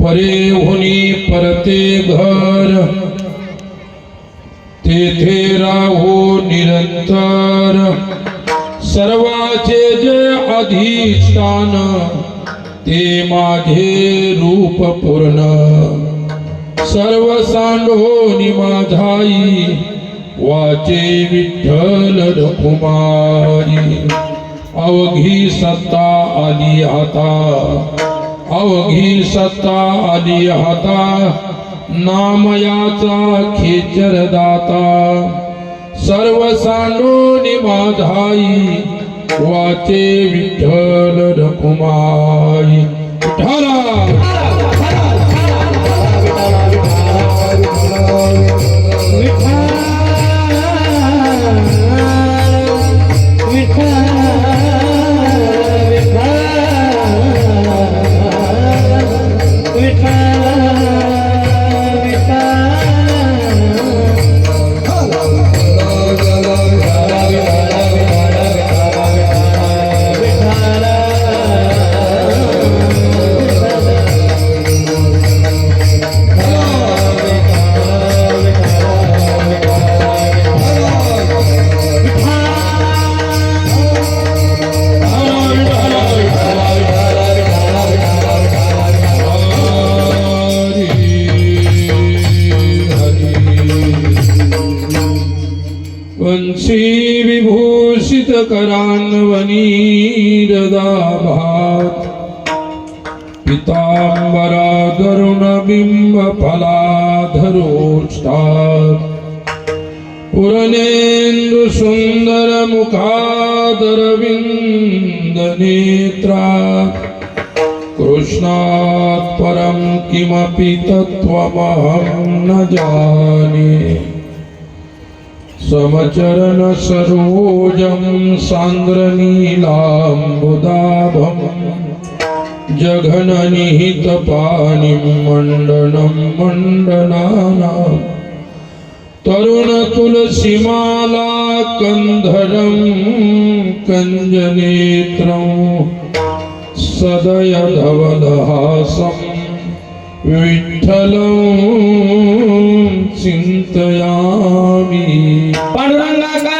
परे होनी परते घर तेथे राहो निरंतर सर्वाचे जे अधिष्ठान ते माझे रूप पूर्ण सर्व सांडोनी माझाई वाचे विठ्ठल रखुमाई अवघी सत्ता आली हाता अवघी सत्ता आली हाता नामयाचा खेचर दाता सर्व सांडोनी माझाई वाचे विठ्ठल रखुमाई वंशी विभूषित करान्वनी हृदाभात पीतांबरा दरुण बिंब फलाधरोष्ठात् पूर्णेन्दु सुंदर मुखादरविंद नेत्रा कृष्णात् परं किमपि तत्त्वमहं न जाने समचरण सरोजं सान्द्रनीलाम्बुदाभं जघननिहितपाणिं मण्डनं मण्डनानां तरुणतुलसीमाला कन्धरं कञ्जनेत्रं सदयधवलहासं विठ्ठलं चिंतयामि पांडुरंगा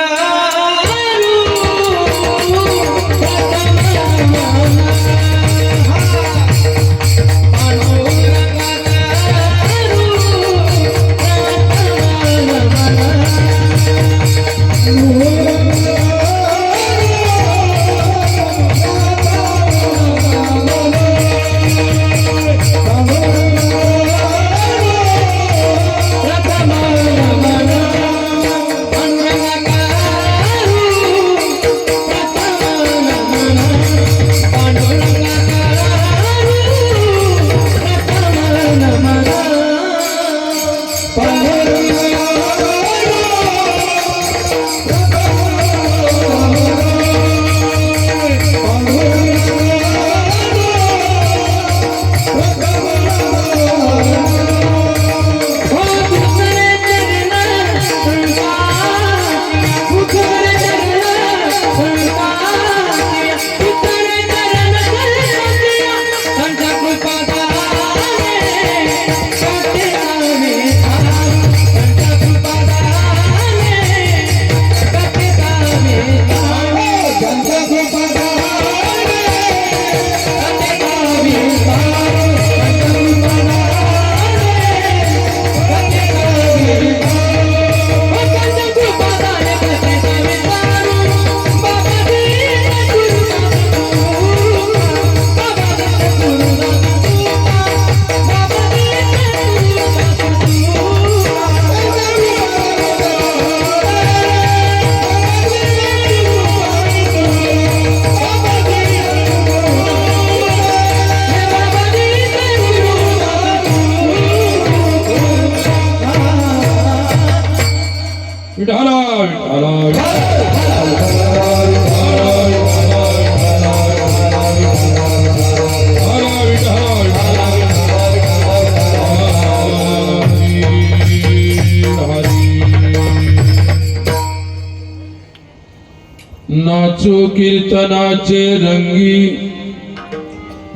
नाचो कीर्तनाचे रंगी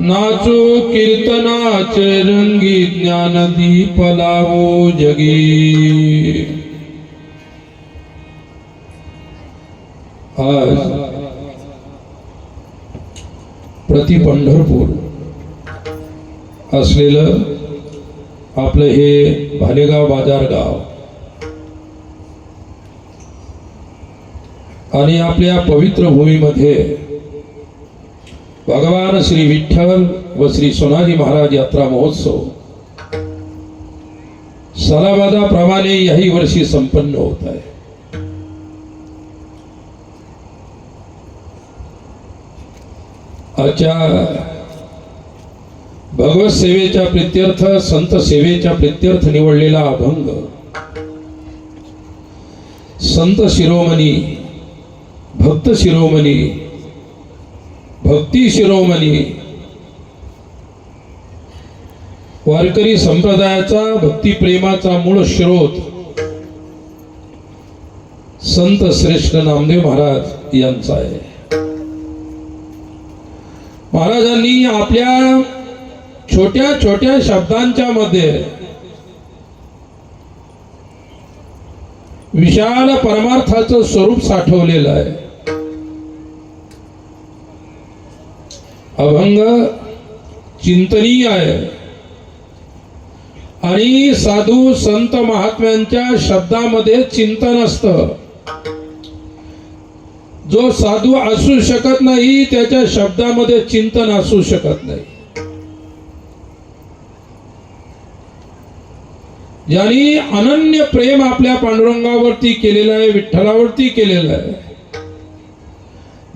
नाचो कीर्तनाचे रंगी ज्ञानदीप लावो जगी. आज प्रति पंढरपूर असलेलं आपलं हे भालेगाव बाजार गाव आणि आपल्या पवित्र भूमीमध्ये भगवान श्री विठ्ठल व श्री सोनाजी महाराज यात्रा महोत्सव सालाबादाप्रमाणे याही वर्षी संपन्न होत आहे. आजच्या भगवत सेवेच्या प्रित्यर्थ संत सेवेच्या प्रित्यर्थ निवडलेला अभंग संत शिरोमणी भक्त शिरोमणी भक्ती शिरोमणी वारकरी संप्रदायाचा भक्ती प्रेमाचा मूळ स्रोत संत श्रेष्ठ नामदेव महाराज यांचा आहे. महाराजांनी आपल्या छोट्या छोट्या शब्दांच्या मध्ये विशाल परमार्थाचं स्वरूप साठवलेलं आहे. अभंग चिंतनीय आहे आणि साधू संत महात्म्यांच्या शब्दामध्ये चिंतन असतं. जो साधू असू शकत नाही त्याच्या शब्दामध्ये चिंतन असू शकत नाही. ज्यांनी अनन्य प्रेम आपल्या पांडुरंगावरती केलेलं आहे, विठ्ठलावरती केलेलं आहे,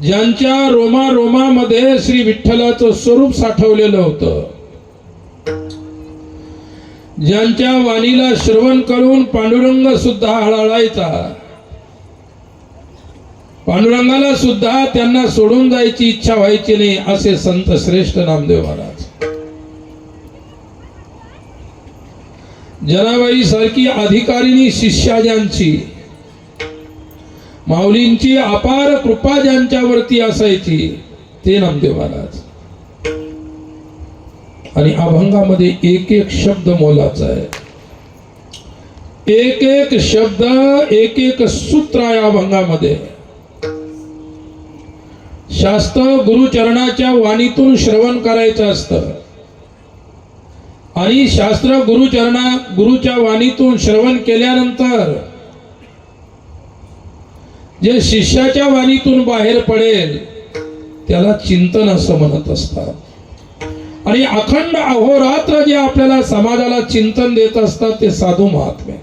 ज्यांच्या रोमा रोमामध्ये श्री विठ्ठलाचं स्वरूप साठवलेलं होतं, ज्यांच्या वाणीला श्रवण करून पांडुरंग सुद्धा हळहळायचा, पांडुरंगाला सुद्धा त्यांना सोडून जायची इच्छा व्हायची नाही, असे संत श्रेष्ठ नामदेव महाराज. जनाबाई सारखी अधिकारिणी शिष्या ज्यांची, माऊलींची अपार कृपा ज्यांच्यावरती असायची ते नामदेव महाराज. आणि अभंगामध्ये एक एक शब्द मोलाचा आहे, एक एक शब्द एक एक सूत्र आहे अभंगामध्ये. शास्त्र गुरुचरणाच्या वाणीतून श्रवण करायचं असतं आणि शास्त्र गुरुच्या वाणीतून श्रवण केल्यानंतर जे शिष्याच्या वाणीतून बाहेर पडेल त्याला चिंतन असं म्हणत असतात. आणि अखंड अहोरात्र जे आपल्याला समाजाला चिंतन देत असतात ते साधू महात्मे.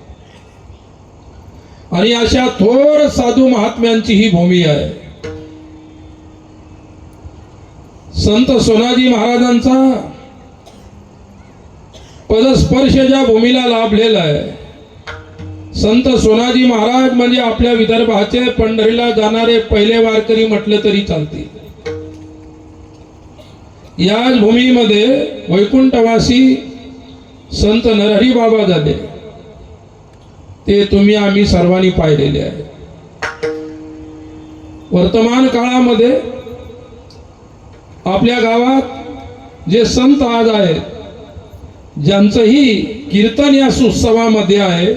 आणि अशा थोर साधू महात्म्यांची ही भूमी आहे. संत सोनाजी महाराजांचा पदस्पर्श ज्या भूमीला लाभलेला आहे. संत सोनाजी महाराज म्हणजे आपल्या विदर्भाचे पंढरीला जाणारे पहिले वारकरी म्हटले तरी चालते. याच भूमीमध्ये वैकुंठवासी संत नरहरी बाबा झाले, ते तुम्ही आम्ही सर्वांनी पाहिलेले आहे. वर्तमान काळामध्ये आपल्या गावात जे संत आज आहेत, ज्यांचंही कीर्तन या उत्सवामध्ये आहे,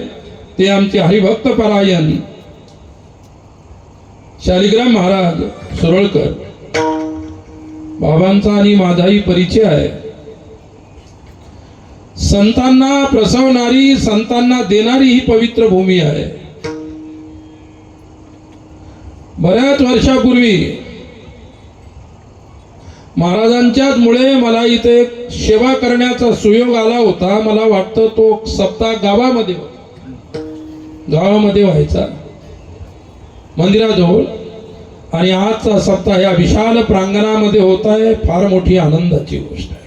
ते आमचे हरिभक्त परायण शालिग्राम महाराज सुरळकर बाबांचा आणि माझाही परिचय आहे. संतांना प्रसवणारी, संतांना देणारी ही पवित्र भूमी आहे. बऱ्याच वर्षापूर्वी महाराजांच्याच मुळे मला इथे सेवा करण्याचा सुयोग आला होता. मला वाटतं तो सप्ताह गावामध्ये व्हायचा मंदिराजवळ, आणि आजचा सप्ताह या विशाल प्रांगणामध्ये होत आहे. फार मोठी आनंदाची गोष्ट आहे.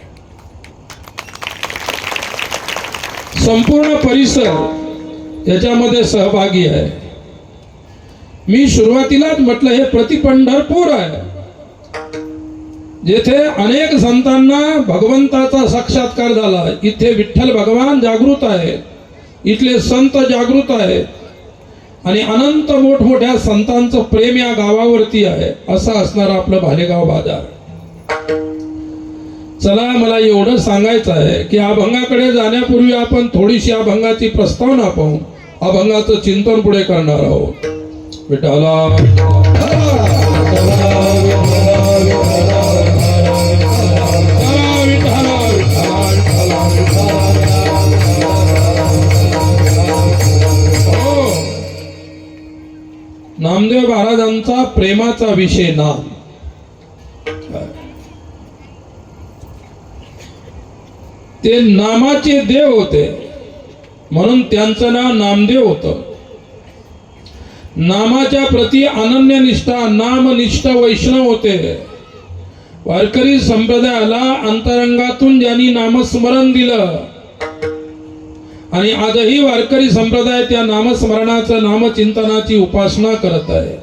संपूर्ण परिसर याच्यामध्ये सहभागी आहे. मी सुरुवातीलाच म्हटलं हे प्रति पंढरपूर आहे, जेथे अनेक संतांना भगवंताचा साक्षात्कार झाला. इथे विठ्ठल भगवान जागृत आहेत, इथले संत जागृत आहेत आणि अनंत मोठमोठ्या संतांचं प्रेम या गावावरती आहे. असं असणार आपलं भालेगाव बाजार. चला मला एवढं सांगायचं आहे की अभंगाकडे जाण्यापूर्वी आपण थोडीशी अभंगाची प्रस्तावना पाहू. अभंगाचं चिंतन पुढे करणार आहोत. विठ्ठला नामदेव महाराजांचा प्रेमाचा विषय नाम. ते नामाचे देव होते म्हणून त्यांचं नाव नामदेव होतं. नामाच्या प्रती अनन्य निष्ठा नामनिष्ठ वैष्णव होते. वारकरी संप्रदायाला अंतरंगातून ज्यांनी नामस्मरण दिलं आणि आजही वारकरी संप्रदाय त्या नामस्मरणाचं नामचिंतनाची उपासना करत आहे.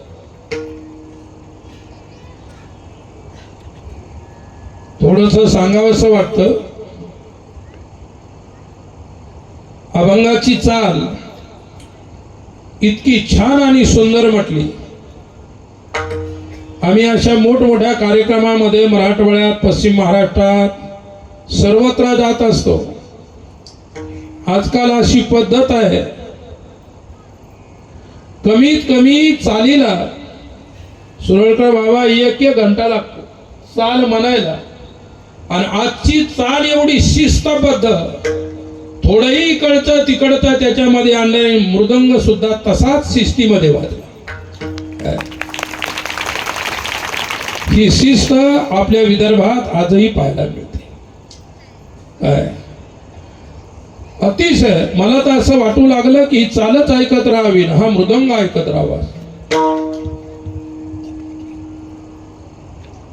थोडंसं सांगावंसं वाटतं. अभंगाची चाल इतकी छान आणि सुंदर म्हटली. आम्ही अशा मोठमोठ्या कार्यक्रमामध्ये मराठवाड्यात पश्चिम महाराष्ट्रात सर्वत्र जात असतो. आजकाल अशी पद्धत आहे कमीत कमी चालीला सुरळकर बाबा 1 घंटा लागतो चाल म्हणायला. आणि आजची चाल एवढी शिस्तबद्ध, थोडंही इकडचं तिकडचं त्याच्यामध्ये आणलंय. मृदंग सुद्धा तसाच शिस्तीमध्ये वाजला. ही शिस्त आपल्या विदर्भात आजही पाहायला मिळते. काय अतिशय मला तर असं वाटू लागलं की चालच ऐकत राहावी ना हा मृदंग ऐकत राहावा.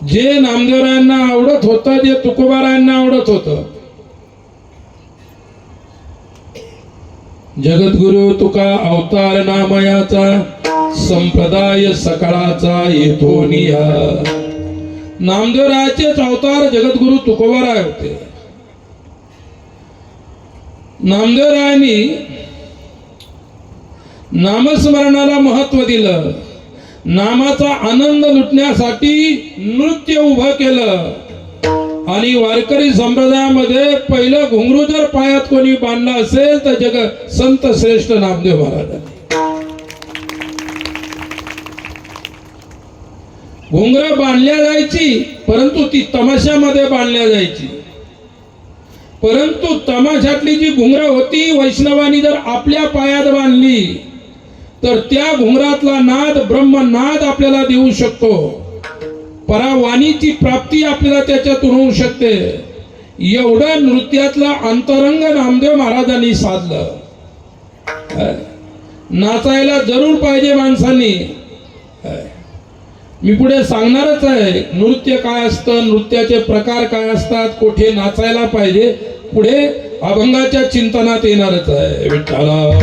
जे नामदेवरायांना आवडत होतं, जे तुकोबारायांना आवडत होतं, जगद्गुरु तुका अवतार नामयाचा संप्रदाय सकाळाचा येतो निया. नामदेवरायाचेच अवतार जगद्गुरु तुकोबाराय होते. नामदेवरायांनी नामस्मरणाला महत्व दिलं. नामाचा आनंद लुटण्यासाठी नृत्य उभं केलं. आणि वारकरी संप्रदायामध्ये पहिलं घुंगरू जर पायात कोणी बांधला असेल तर संत श्रेष्ठ नामदेव महाराजांनी. घुंगरं बांधल्या जायची परंतु ती तमाशामध्ये बांधल्या जायची. परंतु तमाशातली जी घुंगरं होती वैष्णवानी जर आपल्या पायात बांधली तर त्या घुंगरातला नाद ब्रह्मनाद आपल्याला देऊ शकतो. परावाणीची प्राप्ती आपल्याला त्याच्यातून होऊ शकते. एवढं नृत्यातला अंतरंग नामदेव महाराजांनी साधलं. नाचायला जरूर पाहिजे माणसांनी. मी पुढे सांगणारच आहे नृत्य काय असतं, नृत्याचे प्रकार काय असतात, कुठे नाचायला पाहिजे. पुढे अभंगाच्या चिंतनात येणारच आहे. विठ्ठला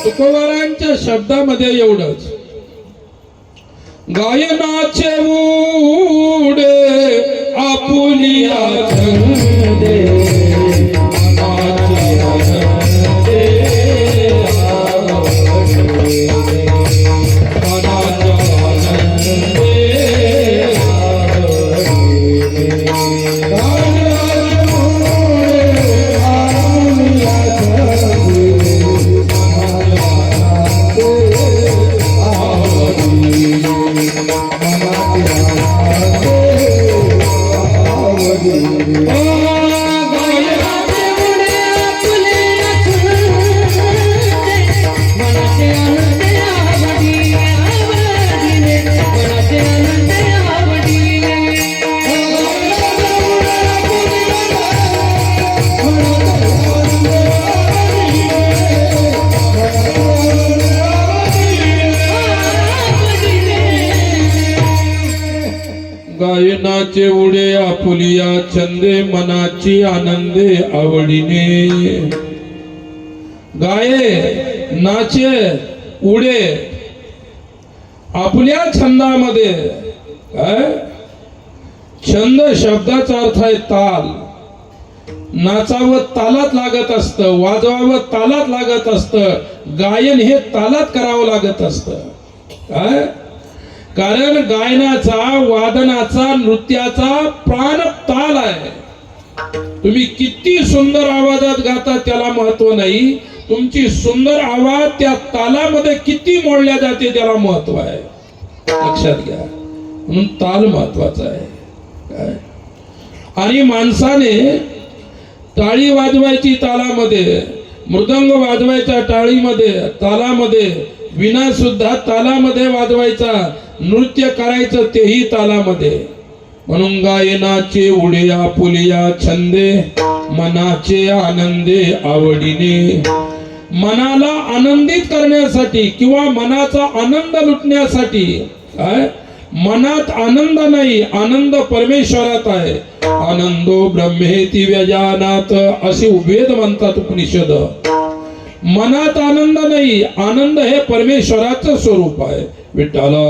तुकोबारांच्या शब्दामध्ये एवढंच. गायनाचे उडे आपुलिया छंदे गायनाचे उडे आपुलिया छंदे मनाची आनंदे आवडीने. गाये नाचे उडे आपल्या छंदामध्ये. छंद शब्दाचा अर्थ आहे ताल. नाचावं तालात लागत असतं, वाजवावं तालात लागत असतं, गायन हे तालात करावं लागत असतं. काय? कारण गायनाचा, वादनाचा, नृत्याचा प्राण ताल आहे. तुम्ही किती सुंदर आवाजात गाता त्याला महत्व नाही, तुमची सुंदर आवाज त्या तालामध्ये किती मोडल्या जाते त्याला महत्व आहे. लक्षात घ्या. म्हणून ताल महत्वाचा आहे. काय? आणि माणसाने टाळी वाजवायची तालामध्ये, मृदंग वाजवायचा टाळीमध्ये, तालामध्ये, विणा सुद्धा तालामध्ये वाजवायचा, नृत्य करायचं तेही तालामध्ये. म्हणून गायनाचे उडे आपुलिया छंदे, मनाचे आनंदे आवडीने. मनाला आनंदित करण्यासाठी किंवा मनाचा आनंद लुटण्यासाठी, काय? मनात आनंद नाही, आनंद परमेश्वरात आहे. आनंदो ब्रह्मेति व्यजानात असे वेद म्हणतात उपनिषद. मनात आनंद नाही, आनंद हे परमेश्वराचं स्वरूप आहे. विठ्ठला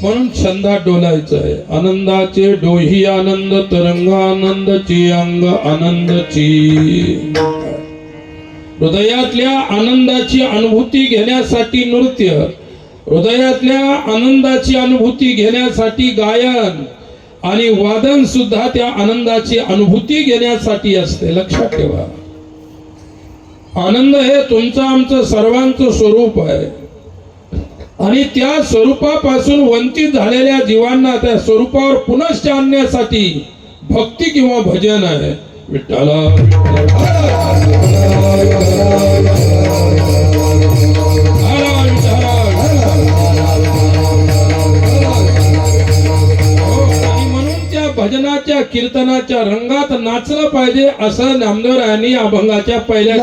म्हणून छंदात डोलायचं आहे. आनंदाचे डोही आनंद, तरंग आनंदची, अंग आनंदची. हृदयातल्या आनंदाची अनुभूती घेण्यासाठी नृत्य, हृदयातल्या आनंदाची अनुभूती घेण्यासाठी गायन आणि वादन सुद्धा त्या आनंदाची अनुभूती घेण्यासाठी असते. लक्षात ठेवा. आनंद हे तुमचं आमचं सर्वांचं स्वरूप आहे आणि त्या स्वरूपापासून वंचित झालेल्या जीवांना त्या स्वरूपावर पुनश्च आणण्यासाठी भक्ती किंवा भजन आहे. विठ्ठला आणि म्हणून त्या भजनाच्या कीर्तनाच्या रंगात नाचलं पाहिजे असं नामदेवरायांनी अभंगाच्या पहिल्या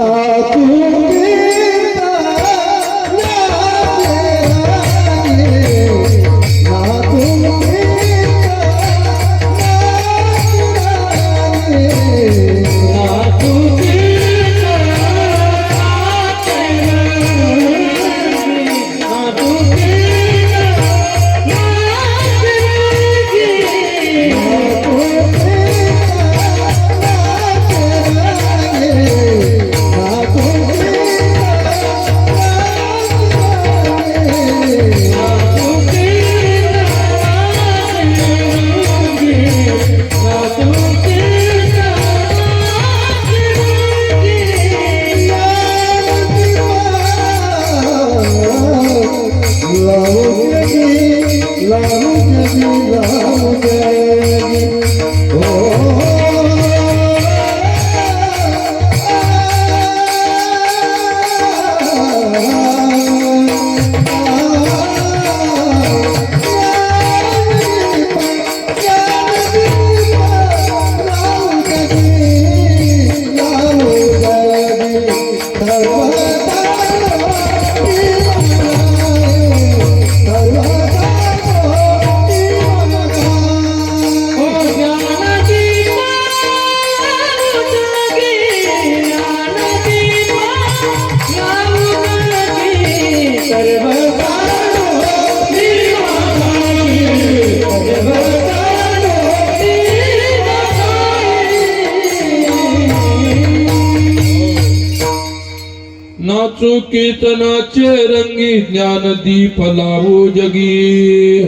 नाचो कीर्तनाचे रंगी, ज्ञान दीप लावो जगी.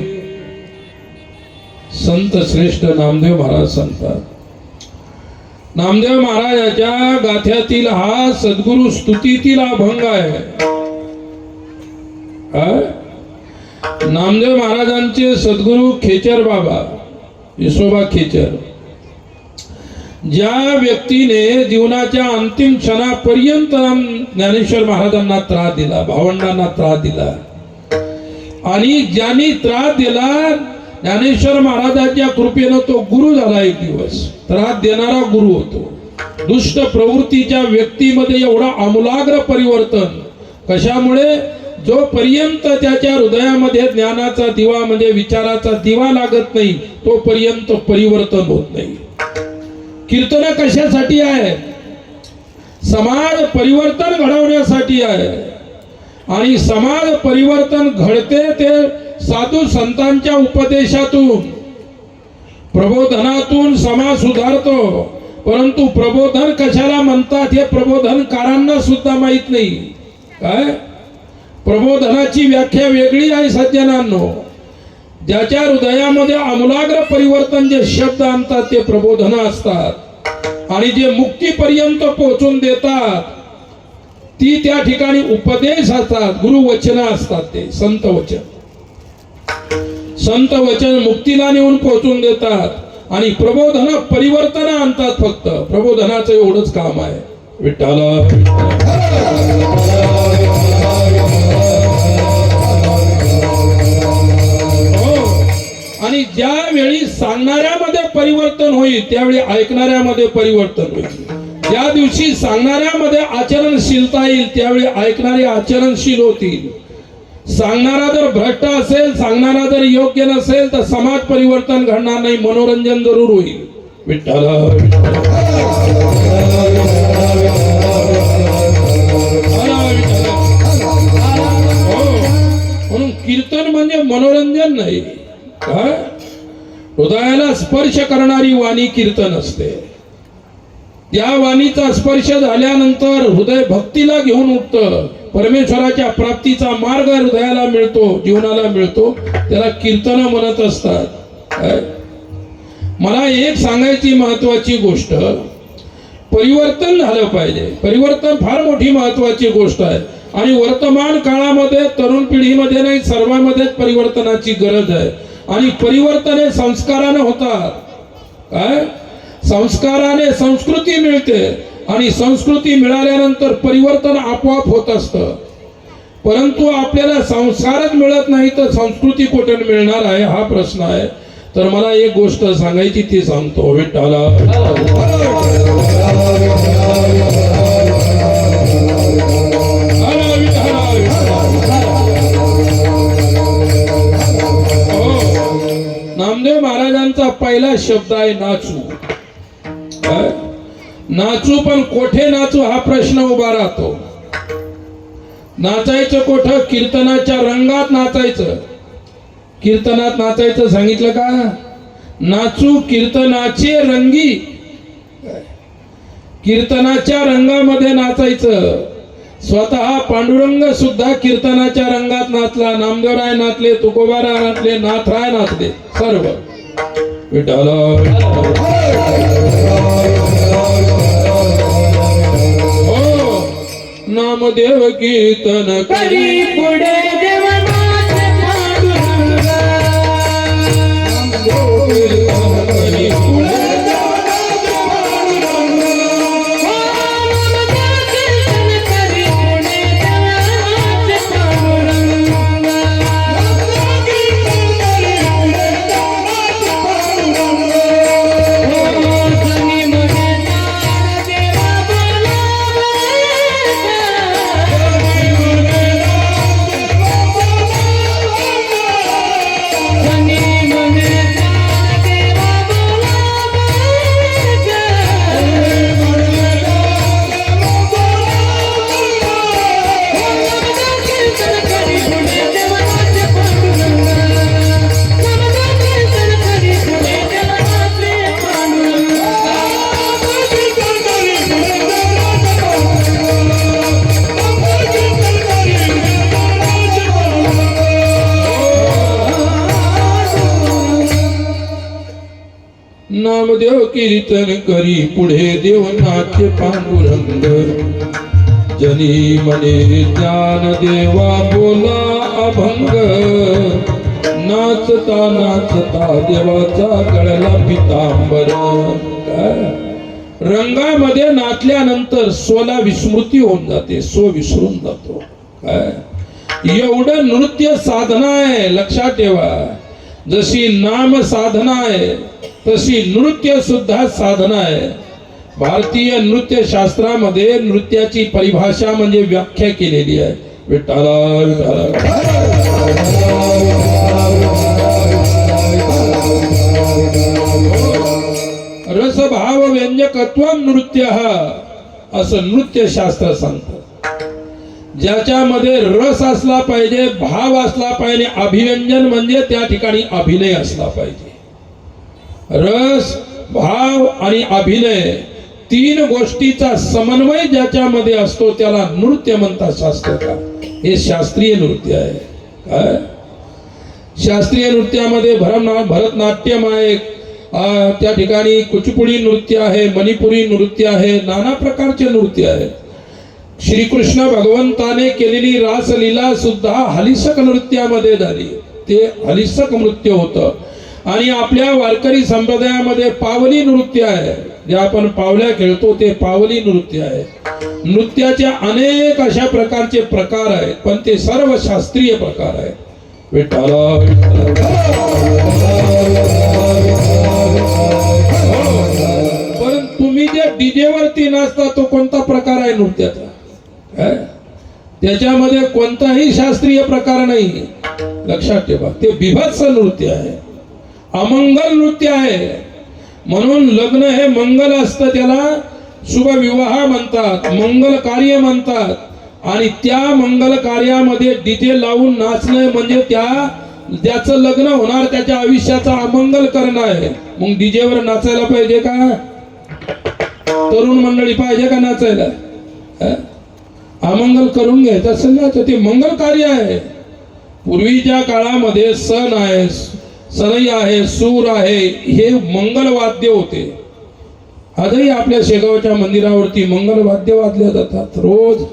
संत श्रेष्ठ नामदेव महाराज सांगतात. नामदेव महाराजाच्या गाथ्यातील हा सद्गुरु स्तुतीतील अभंग आहे. नामदेव महाराजांचे सद्गुरु खेचर बाबा, विसोबा खेचर, ज्या व्यक्तीने जीवनाच्या अंतिम क्षणापर्यंत ज्ञानेश्वर महाराजांना त्रास दिला, भावंडांना त्रास दिला, आणि ज्यांनी त्रास दिला ज्ञानेश्वर महाराजांच्या कृपेनं तो गुरु झाला. एक दिवस त्रास देणारा गुरु होतो. दुष्ट प्रवृत्तीच्या व्यक्तीमध्ये एवढा आमूलाग्र परिवर्तन कशामुळे? जोपर्यंत त्याच्या हृदयामध्ये ज्ञानाचा दिवा म्हणजे विचाराचा दिवा लागत नाही तोपर्यंत परिवर्तन होत नाही. कीर्तन कशासाठी आहे? समाज परिवर्तन घडवण्यासाठी आहे. आणि समाज परिवर्तन घडते ते साधू संतांच्या उपदेशातून, प्रबोधनातून समाज सुधारतो. परंतु प्रबोधन कशाला म्हणतात हे प्रबोधनकारांना सुद्धा माहित नाही. काय प्रबोधनाची व्याख्या वेगळी आहे सज्जनांनो. ज्याच्या हृदयामध्ये आमूलाग्र परिवर्तन जे शब्द आणतात ते प्रबोधन असतात. आणि जे मुक्तीपर्यंत पोहोचून देतात ती त्या ठिकाणी उपदेश असतात, गुरुवचन असतात. ते संत वचन मुक्तीला नेऊन पोहोचून देतात. आणि प्रबोधन परिवर्तन आणतात. फक्त प्रबोधनाचं एवढंच काम आहे. विठ्ठला आणि ज्यावेळी सांगणाऱ्यामध्ये परिवर्तन होईल त्यावेळी ऐकणाऱ्यामध्ये परिवर्तन होईल. ज्या दिवशी सांगणाऱ्यामध्ये आचरणशीलता येईल त्यावेळी ऐकणारे आचरणशील होतील. सांगणारा जर भ्रष्ट असेल, सांगणारा जर योग्य नसेल तर समाज परिवर्तन घडणार नाही, मनोरंजन जरूर होईल. विठ्ठल म्हणून कीर्तन म्हणजे मनोरंजन नाही. काय हृदयाला स्पर्श करणारी वाणी कीर्तन असते. त्या वाणीचा स्पर्श झाल्यानंतर हृदय भक्तीला घेऊन उठतं. परमेश्वराच्या प्राप्तीचा मार्ग हृदयाला मिळतो, जीवनाला मिळतो. त्याला कीर्तन म्हणत असतात. काय मला एक सांगायची महत्वाची गोष्ट, परिवर्तन झालं पाहिजे. परिवर्तन फार मोठी महत्वाची गोष्ट आहे. आणि वर्तमान काळामध्ये तरुण पिढीमध्ये नाही, सर्वांमध्येच परिवर्तनाची गरज आहे. आणि परिवर्तन हे संस्काराने होतात. काय संस्काराने संस्कृती मिळते. आणि संस्कृती मिळाल्यानंतर परिवर्तन आपोआप होत असतं. परंतु आपल्याला संस्कारच मिळत नाही तर संस्कृती कुठे मिळणार आहे हा प्रश्न आहे. तर मला एक गोष्ट सांगायची ती सांगतो. विठ्ठला नामदेव महाराजांचा पहिला शब्द आहे नाचू. नाचू पण कोठे नाचू हा प्रश्न उभा राहतो. नाचायचं कोठं? कीर्तनाच्या रंगात नाचायचं. कीर्तनात नाचायचं सांगितलं का? नाचू कीर्तनाचे रंगी, कीर्तनाच्या रंगामध्ये नाचायचं. स्वतः पांडुरंग सुद्धा कीर्तनाच्या रंगात नाचला. नामदेवराय नाचले, तुकोबाराय नाचले, नाथराय नाचले, सर्व. विठ्ठल हो नामदेव कीर्तन करी पुढे नामदेव कीर्तन करी पुढे देवनाथ्य पांडुरंग. जनी मने ज्ञान देवा बोला अभंग. नाचता नाचता देवाचा गळला पितांबर. रंगामध्ये नाचल्यानंतर स्वला विस्मृती होऊन जाते, स्व विसरून जातो. काय एवढं नृत्य साधना आहे. लक्षात ठेवा, जशी नाम साधना आहे तशी नृत्य सुद्धा साधना आहे. भारतीय नृत्य शास्त्रामध्ये नृत्याची परिभाषा म्हणजे व्याख्या केलेली आहे. रसभाव व्यंजन रौद्रकत्वम नृत्य असं नृत्यशास्त्र सांगतं. ज्याच्यामध्ये रस असला पाहिजे, भाव असला पाहिजे, अभिव्यंजन म्हणजे त्या ठिकाणी अभिनय असला पाहिजे. रस, भाव आणि अभिनय तीन गोष्टीचा समन्वय ज्याच्यामध्ये असतो त्याला नृत्य म्हणतात शास्त्रकार. हे शास्त्रीय नृत्य आहे. काय शास्त्रीय नृत्यामध्ये भरतनाट्यम आहे, त्या ठिकाणी कुचिपुडी नृत्य आहे, मणिपुरी नृत्य आहे, नाना प्रकारचे नृत्य आहे. श्रीकृष्ण भगवंताने केलेली रासलीला सुद्धा हलिसक नृत्यामध्ये झाली. ते हलिसक नृत्य होतं. आणि आपल्या वारकरी संप्रदायामध्ये पावली नृत्य आहे, जे आपण पावल्या खेळतो ते पावली नृत्य आहे. नृत्याचे अनेक अशा प्रकारचे प्रकार आहेत, पण ते सर्व शास्त्रीय प्रकार आहेत. पण तुम्ही जे डीजे वरती नाचता तो कोणता प्रकार आहे नृत्याचा? त्याच्यामध्ये कोणताही शास्त्रीय प्रकार नाही. लक्षात ठेवा, ते बीभत्स नृत्य आहे, अमंगल नृत्य आहे. म्हणून लग्न हे मंगल असतं, त्याला शुभ विवाह म्हणतात, मंगल कार्य म्हणतात. आणि त्या मंगल कार्यामध्ये डीजे लावून नाचणं म्हणजे त्याचं लग्न होणार, त्याच्या आयुष्याचा अमंगल करणं आहे. मग डीजेवर नाचायला पाहिजे का? तरुण मंडळी पाहिजे का नाचायला? अमंगल करून घ्यायचं असेल ना तर ते मंगल कार्य आहे. पूर्वीच्या काळामध्ये सण आहे, सनई आहे, सूर आहे, हे मंगल वाद्य होते. आजही आपल्या शेगावच्या मंदिरावरती मंगल वाद्य वाजले जातात रोज.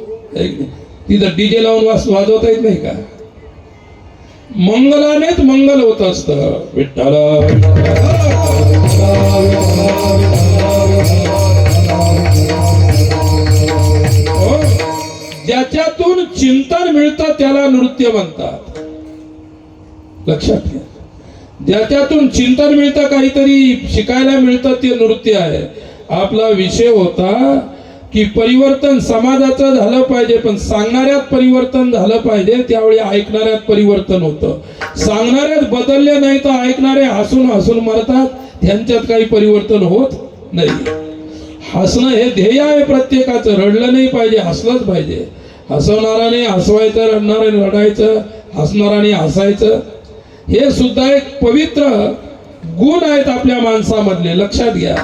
तिथं डीजे लावून वाजवता येत नाही का? मंगलानेच मंगल होत असतं. विठ्ठल ज्याच्यातून चिंतन मिळतं त्याला नृत्य म्हणतात. लक्षात घ्या, ज्याच्यातून चिंतन मिळतं, काहीतरी शिकायला मिळतं, ते नृत्य आहे. आपला विषय होता की परिवर्तन समाजाचं झालं पाहिजे, पण सांगणाऱ्यात परिवर्तन झालं पाहिजे. त्यावेळी ऐकणाऱ्यात परिवर्तन होतं. सांगणाऱ्यात बदलले नाही तर ऐकणारे हसून हसून मरतात, त्यांच्यात काही परिवर्तन होत नाही. हसणं हे ध्येय आहे प्रत्येकाचं. रडलं नाही पाहिजे, हसलंच पाहिजे. हसवणाराने हसवायचं, रडणाऱ्याने रडायचं, हसणाराने हसायचं. हे सुद्धा एक पवित्र गुण आहेत आपल्या माणसामधले. लक्षात घ्या.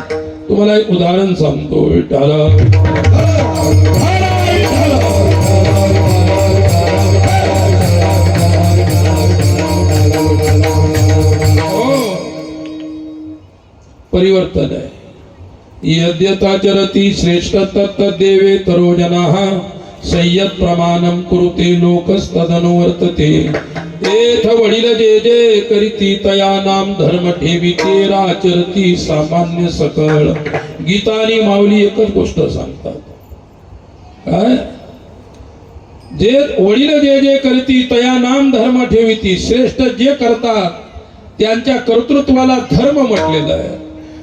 तुम्हाला एक उदाहरण सांगतो. विठ्ठल परिवर्तन आहे. यद्यताचरती श्रेष्ठ तत्तदेवे तरो जनाः संयत प्रमाणम कुरुते लोकस्तदनुवर्तते. एथ वडील जे जे करीती तया नाम धर्म ठेविते राचरती सामान्य सकळ. गीता आणि माऊली एकच गोष्ट सांगतात. काय? जे वडील जे जे करीती तया नाम धर्म ठेविती. श्रेष्ठ जे करतात त्यांच्या कर्तृत्वाला धर्म म्हटलेलं आहे.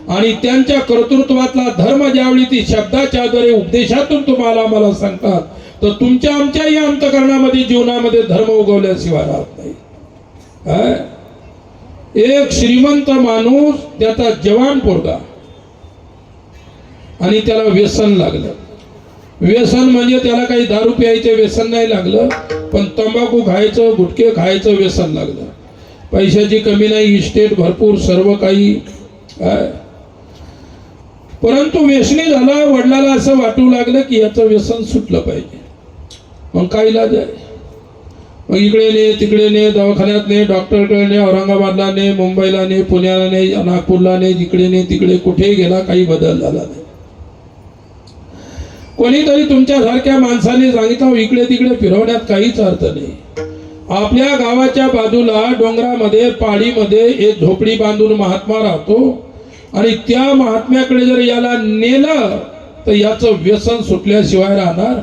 आणि त्यांच्या कर्तृत्वातला धर्म ज्यावेळी ती शब्दाच्या द्वारे उपदेशातून तुम्हाला मला सांगतात, तर तुमच्या आमच्याही अंतकरणामध्ये जीवनामध्ये धर्म उगवल्याशिवाय राहत नाही. एक श्रीमंत माणूस, त्याचा जवान पोरगा, आणि त्याला व्यसन लागलं. व्यसन म्हणजे त्याला काही दारू प्यायचं व्यसन नाही लागलं, पण तंबाखू खायचं, गुटखे खायचं व्यसन लागलं. पैशाची कमी नाही, इस्टेट भरपूर, सर्व काही. परंतु व्यसनी झाला. वडिलाला असं वाटू लागलं की याचं व्यसन सुटलं पाहिजे. मग काय इलाज आहे? मग इकडे ने, तिकडे ने, दवाखान्यात ने, डॉक्टरकडे ने, औरंगाबादला ने, मुंबईला ने, पुण्याला ने, नागपूरला ने, जिकडे ने तिकडे कुठे गेला, काही बदल झाला नाही. कोणीतरी तुमच्यासारख्या माणसाने सांगितलं इकडे तिकडे फिरवण्यात काहीच अर्थ नाही. आपल्या गावाच्या बाजूला डोंगरामध्ये, पाडीमध्ये एक झोपडी बांधून महात्मा राहतो. आणि त्या महात्म्याकडे जर याला नेलं तर याचं व्यसन सुटल्याशिवाय राहणार.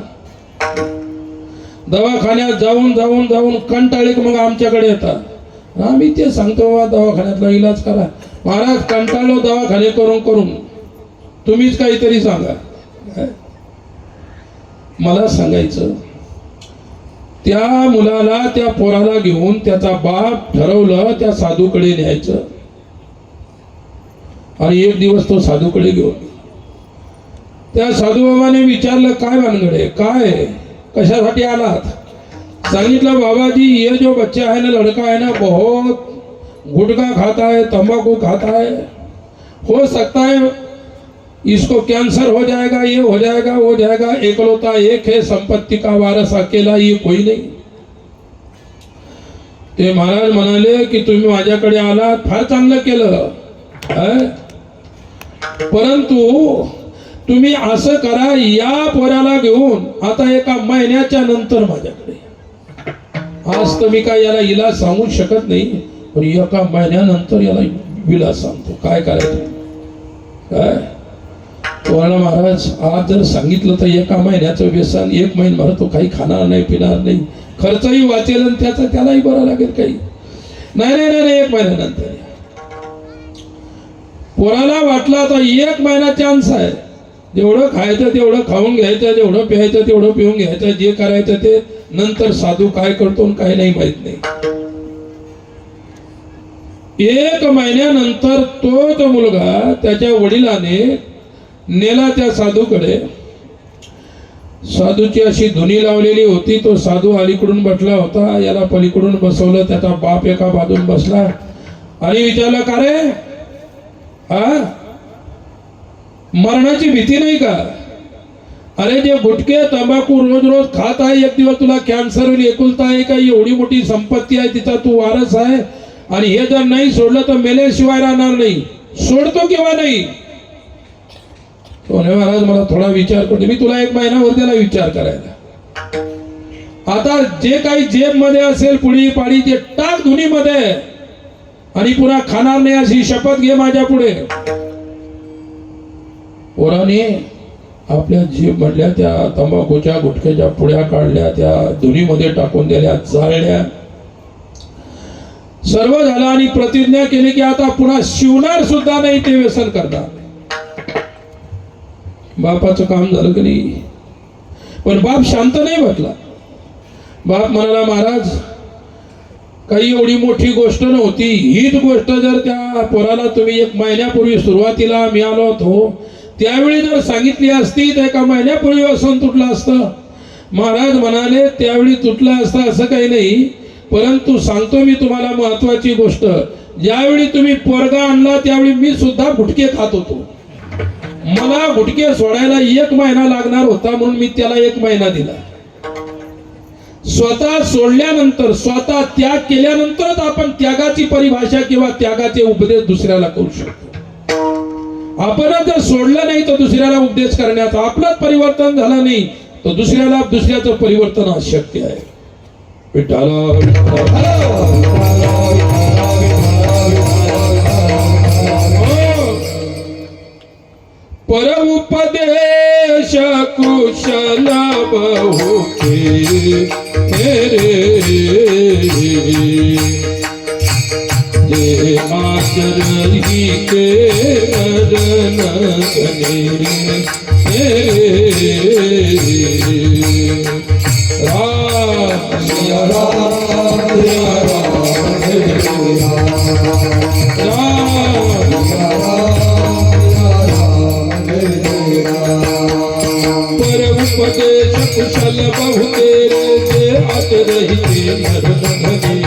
दवाखान्यात जाऊन जाऊन जाऊन कंटाळले मग आमच्याकडे येतात. आम्ही ते सांगतो बाबा दवाखान्यातला इलाज करा. महाराज कंटाळलो दवाखाने करून करून, तुम्हीच काहीतरी सांगा. मला सांगायचं, त्या मुलाला, त्या पोराला घेऊन त्याचा बाप ठरवलं त्या साधूकडे न्यायचं. आणि एक दिवस तो साधूकडे घेऊन, त्या साधूबाबाने विचारलं काय भानगड आहे, काय कशासाठी आलात? सांगितलं बाबाजी ये जो बच्चा है ना, लड़का है ना, बहुत गुटखा खाता है, तंबाकू खाता है, हो सकता है इसको कैंसर हो जाएगा, ये हो जाएगा, वो हो जाएगा, एकलौता एक है, संपत्ति का वारस अकेला, ये कोई नहीं. ते महाराज म्हणाले की तुम्ही माझ्याकडे आलात, फार चांगलं केलं, परंतु तुम्ही असं करा, या पोराला घेऊन आता एका महिन्याच्या नंतर माझ्याकडे. आज तर मी काय याला इलाज सांगू शकत नाही, पण एका महिन्यानंतर याला विलाज सांगतो. काय करायचं काय? तुम्हाला महाराज आज जर सांगितलं तर एका महिन्याचं व्यसन, एक महिनाभर तो काही खाणार नाही, पिणार नाही, खर्चही वाचेल आणि त्याचा त्यालाही बरं लागेल. काही नाही नाही नाही, एक महिन्यानंतर. पोराला वाटलं आता एक महिना चान्स आहे, जेवढं खायचं तेवढं खाऊन घ्यायचं, जेवढं प्यायचं तेवढं पिऊन घ्यायचं, जे करायचं ते. नंतर साधू काय करतो आणि काय नाही माहित नाही. एक महिन्यानंतर तोच मुलगा त्याच्या वडिलाने नेला त्या साधूकडे. साधूची अशी धुनी लावलेली होती, तो साधू अलीकडून बसला होता, याला पलीकडून बसवलं. त्याचा बाप एका बाजून बसला आणि विचारलं का रे, मरणाची भीती नाही का? अरे जे गुटखे तंबाखू रोज रोज खात आहे, एक दिवस तुला कॅन्सर होईल, एकुलता आहे का, एवढी मोठी संपत्ती आहे, तिचा तू वारस आहे, आणि हे जर नाही सोडलं तर मेल्याशिवाय राहणार नाही, सोडतो किंवा नाही? सोने महाराज मला थोडा विचार करतो, मी तुला एक महिनाभर त्याला विचार करायला. आता जे काही जेब मध्ये असेल पुडी पाडी ते टाक धुनीमध्ये, आणि पुन्हा खाणार नाही अशी शपथ घे माझ्या पुढे. पोराने आपल्या जीभ मधल्या त्या तंबाखूच्या गुटख्याच्या पुड्या काढल्या, त्या धुनीमध्ये टाकून दिल्या, जाळल्या. सर्व झालं आणि प्रतिज्ञा केली की आता पुन्हा शिवणार सुद्धा नाही, ते व्यसन करणार. बापाचं काम झालं की नाही? पण बाप शांत नाही बसला. बाप म्हणाला महाराज काही एवढी मोठी गोष्ट नव्हती, हीच गोष्ट जर त्या पोराला तुम्ही एक महिन्यापूर्वी सुरुवातीला मी आलो होतो त्यावेळी जर सांगितली असती तर एका महिन्यापूर्वी व्यसन तुटलं असतं. महाराज म्हणाले त्यावेळी तुटलं असतं असं काही नाही, परंतु सांगतो मी तुम्हाला महत्वाची गोष्ट, ज्यावेळी तुम्ही पोरगा आणला त्यावेळी मी सुद्धा गुटखे खात होतो. मला गुटखे सोडायला एक महिना लागणार होता, म्हणून मी त्याला एक महिना दिला. स्वतः सोडल्यानंतर, स्वतः त्याग केल्यानंतरच आपण त्यागाची परिभाषा किंवा त्यागाचे उपदेश दुसऱ्याला करू शकतो. आपणच जर सोडलं नाही तर दुसऱ्याला उपदेश करण्याचा, आपलंच परिवर्तन झालं नाही तर दुसऱ्याचं परिवर्तन अशक्य आहे. पर उपदेश कुशल बहुके जे आचरही के उपदेश कुशल बहुतेरे जे आचरही नर नगरी.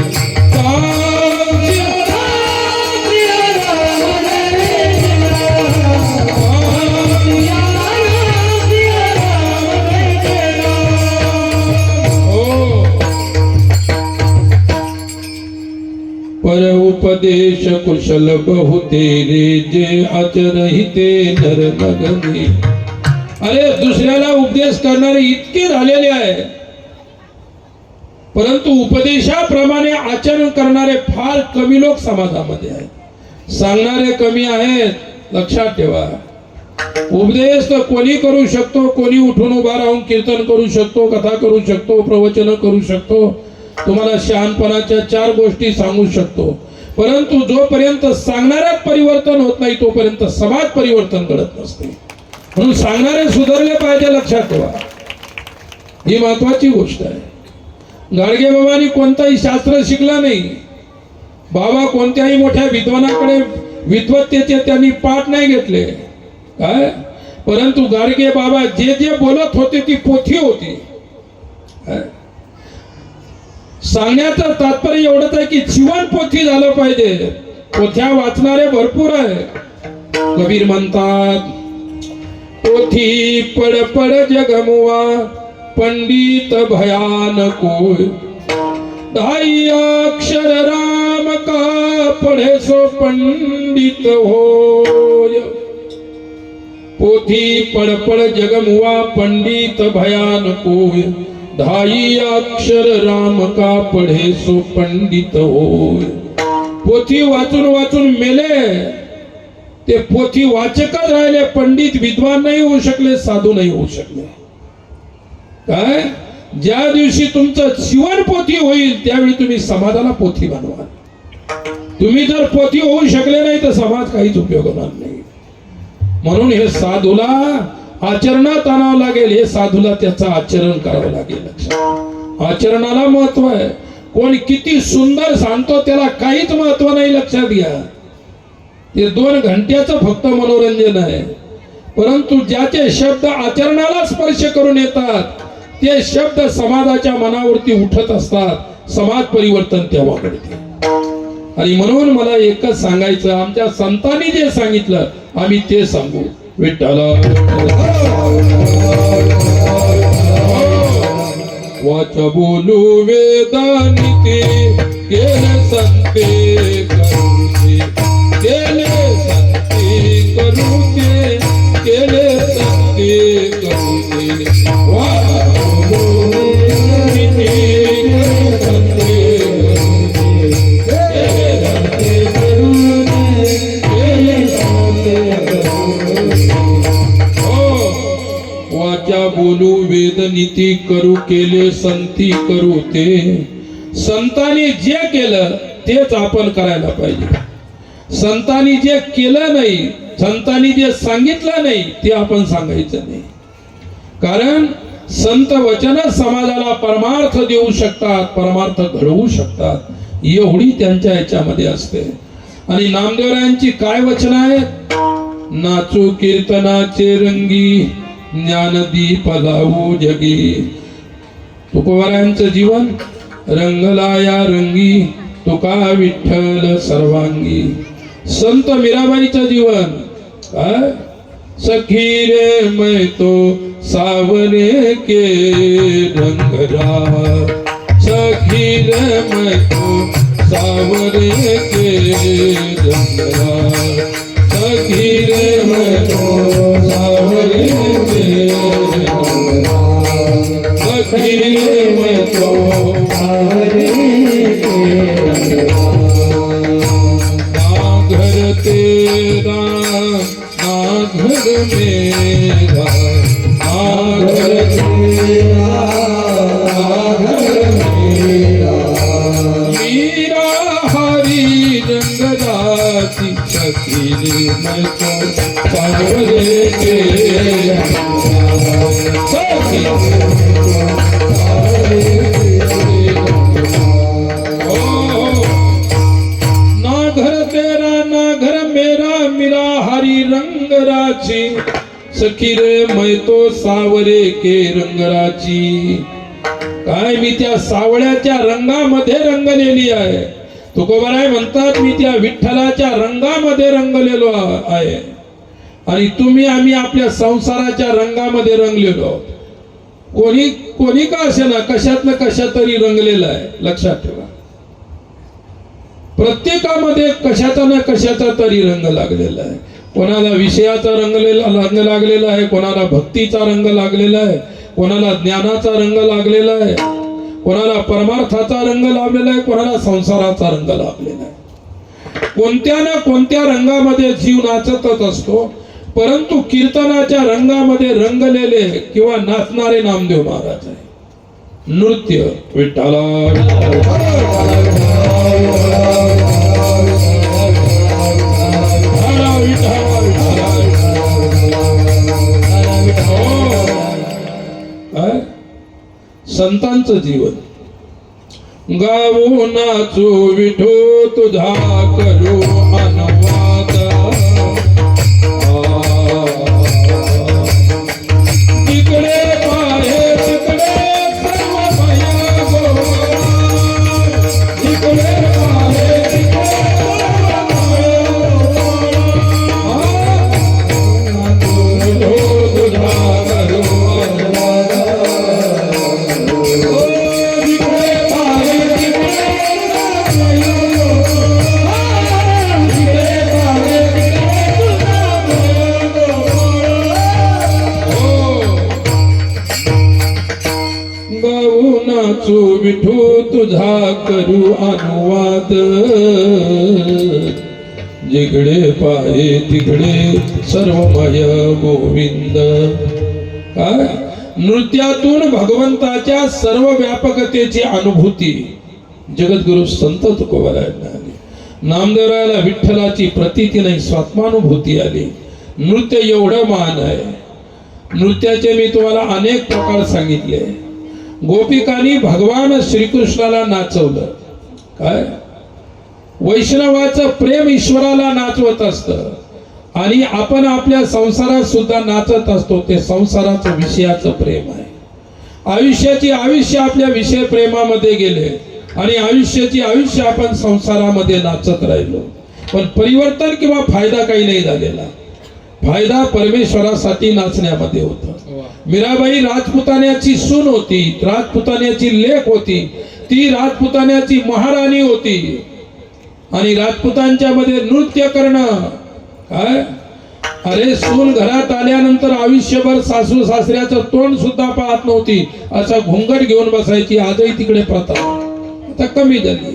पर उपदेश कुशल बहुतेरे जे आचरहिते नर नगरी. अरे दुसऱ्याला उपदेश करणारे इतके झालेले आहे, परंतु उपदेशाप्रमाणे आचरण करणारे फार कमी लोक समाजामध्ये आहेत. सांगणारे कमी आहेत. लक्षात ठेवा, उपदेश तर कोणी करू शकतो, कोणी उठून उभा राहून कीर्तन करू शकतो, कथा करू शकतो, प्रवचन करू शकतो, तुम्हाला शहाणपणाच्या 4 गोष्टी सांगू शकतो, परंतु जोपर्यंत सांगणाऱ्यात परिवर्तन होत नाही तोपर्यंत समाज परिवर्तन घडत नसते. म्हणून सांगणारे सुधारले पाहिजे. लक्षात ठेवा, ही महत्वाची गोष्ट आहे. गाडगे बाबांनी कोणताही शास्त्र शिकला नाही. बाबा कोणत्याही मोठ्या विद्वानाकडे विद्वत्तेचे त्यांनी पाठ नाही घेतले. काय परंतु गाडगे बाबा जे जे बोलत होते ती पोथी होती. सांगण्याचं तात्पर्य एवढंच आहे की जीवन पोथी झालं पाहिजे. पोथ्या वाचणारे भरपूर आहे. कबीर म्हणतात, पोथी पड पड जगमुआ पंडित भयानको, ढाई अक्षर राम का पढ़े सो पंडित होय. पोथी पड पड जगमुआ पंडित भयानको, ढाई अक्षर राम का पढ़े सो पंडित होय. पोथी वाचून वाचून मेले ते पोथी वाचकच राहिले, पंडित विद्वान नाही होऊ शकले, साधू नाही होऊ शकले. काय ज्या दिवशी तुमचं जीवन पोथी होईल त्यावेळी तुम्ही समाजाला पोथी बनवा. तुम्ही जर पोथी होऊ शकले नाही तर समाज काहीच उपयोग होणार नाही. म्हणून हे साधूला आचरणात आणावं लागेल. हे साधूला त्याचं आचरण करावं लागेल. लक्षात, आचरणाला महत्व आहे. कोण किती सुंदर सांगतो त्याला काहीच महत्व नाही. लक्षात घ्या, ते 2 घंट्याचं फक्त मनोरंजन आहे. परंतु ज्याचे शब्द आचरणाला स्पर्श करून येतात ते शब्द समाजाच्या मनावरती उठत असतात. समाज परिवर्तन तेव्हा घडते. आणि म्हणून मला एकच सांगायचं, आमच्या संतांनी जे सांगितलं आम्ही ते सांगू. विठ्ठला वाच बोलू वेदानिते, केले संते करुते, केले संते करुते, केले संते करुते. वाचा बोलू वेद नीती करू, केले संती करू ते. संतांनी जे केलं तेच आपण करायला पाहिजे. संतांनी जे केलं नाही, संतांनी जे सांगितलं नाही ते आपण सांगायचं नाही. कारण संत वचन समाजाला परमार्थ देऊ शकतात, परमार्थ घडवू शकतात, एवढी त्यांच्या याच्यामध्ये असते. आणि नामदेवरायांची काय वचन आहेत? नाचू कीर्तनाचे रंगी, ज्ञानदीप लावू जगी. तुकोबारायांचं जीवन रंगला या रंगी, तुका विठ्ठल सर्वांगी. संत मीराबाईचं जीवन काय? सखी रे मैं तो सावरे के रंग रहा, सखी रे मैं तो सावरे के रंग रहा, सखी रे मैं तो सावरे के रंग रहा, सखी रे मैं तो सावरे के रंग रहा. ना घर तेरा ना घर मेरा, ना घर तेरा ना घर मेरा. मीरा हरी रंगदासी, सखी रे मैं तो सावरे के रंग रहा, सखी रे मैं तो सावरे के रंग रहा. ना घर तेरा ना घर मेरा, मीरा हरी रंग राची, सखी रे मैं तो सावरे के रंगराची. काय मी त्या सावळ्याच्या रंगामध्ये रंगलेली आहे. तुकोबाराय म्हणतात मी त्या विठ्ठलाच्या रंगामध्ये रंगलेलो आहे. आणि तुम्ही आम्ही आपल्या संसाराच्या रंगामध्ये रंगलेलो आहोत. कोणी कोणी का असेना कशात ना कशा तरी रंगलेला आहे. लक्षात ठेवा, प्रत्येकामध्ये कशाचा ना कशाचा तरी रंग लागलेला आहे. कोणाला विषयाचा रंग लागलेला आहे, कोणाला भक्तीचा रंग लागलेला आहे, कोणाला ज्ञानाचा रंग लागलेला आहे, कोणाला परमार्थाचा रंग लाभलेला आहे, कोणाला संसाराचा रंग लाभलेला आहे. कोणत्या ना कोणत्या रंगामध्ये जीव नाचतच असतो. परंतु कीर्तनाच्या रंगामध्ये रंगलेले किंवा नाचणारे नामदेव महाराज आहे. नृत्य विठ्ठला संतांचं जीवन. गावो नाचू विठो तुझा करू अनुवाद, वाचू विठू तुझा करू अनुवाद जिकडे पाहे तिकडे सर्वमय गोविंद. काय नृत्यातून भगवंताच्या सर्व व्यापकतेची अनुभूती जगद्गुरु संत तुकोबारायांना आली. नामदेवरायाला विठ्ठलाची प्रतीती नाही स्वात्मानुभूती आली. नृत्य एवढं महान आहे. नृत्याचे मी तुम्हाला अनेक प्रकार सांगितले. गोपिकांनी भगवान श्रीकृष्णाला नाचवलं. काय वैष्णवाचं प्रेम ईश्वराला नाचवत असतं आणि आपण आपल्या संसारात सुद्धा नाचत असतो. ते संसाराचं विषयाचं प्रेम आहे. आयुष्याची आयुष्य आपल्या विषय प्रेमामध्ये गेले आणि आयुष्याची आयुष्य आपण संसारामध्ये नाचत राहिलो. पण परिवर्तन किंवा फायदा काही नाही झालेला. फायदा परमेश्वरासाठी नाचण्यामध्ये होता. मीराबाई राजपुतान्याची सून होती, राजपुतान्याची लेक होती. ती राजपुतान्याची महाराणी होती आणि राजपुतांच्या मध्ये नृत्य करणं. काय अरे सून घरात आल्यानंतर आयुष्यभर सासू सासऱ्याचं तोंड सुद्धा पाहत नव्हती. असा घुंगट घेऊन बसायची. आजही तिकडे प्रथा आता कमी झाली.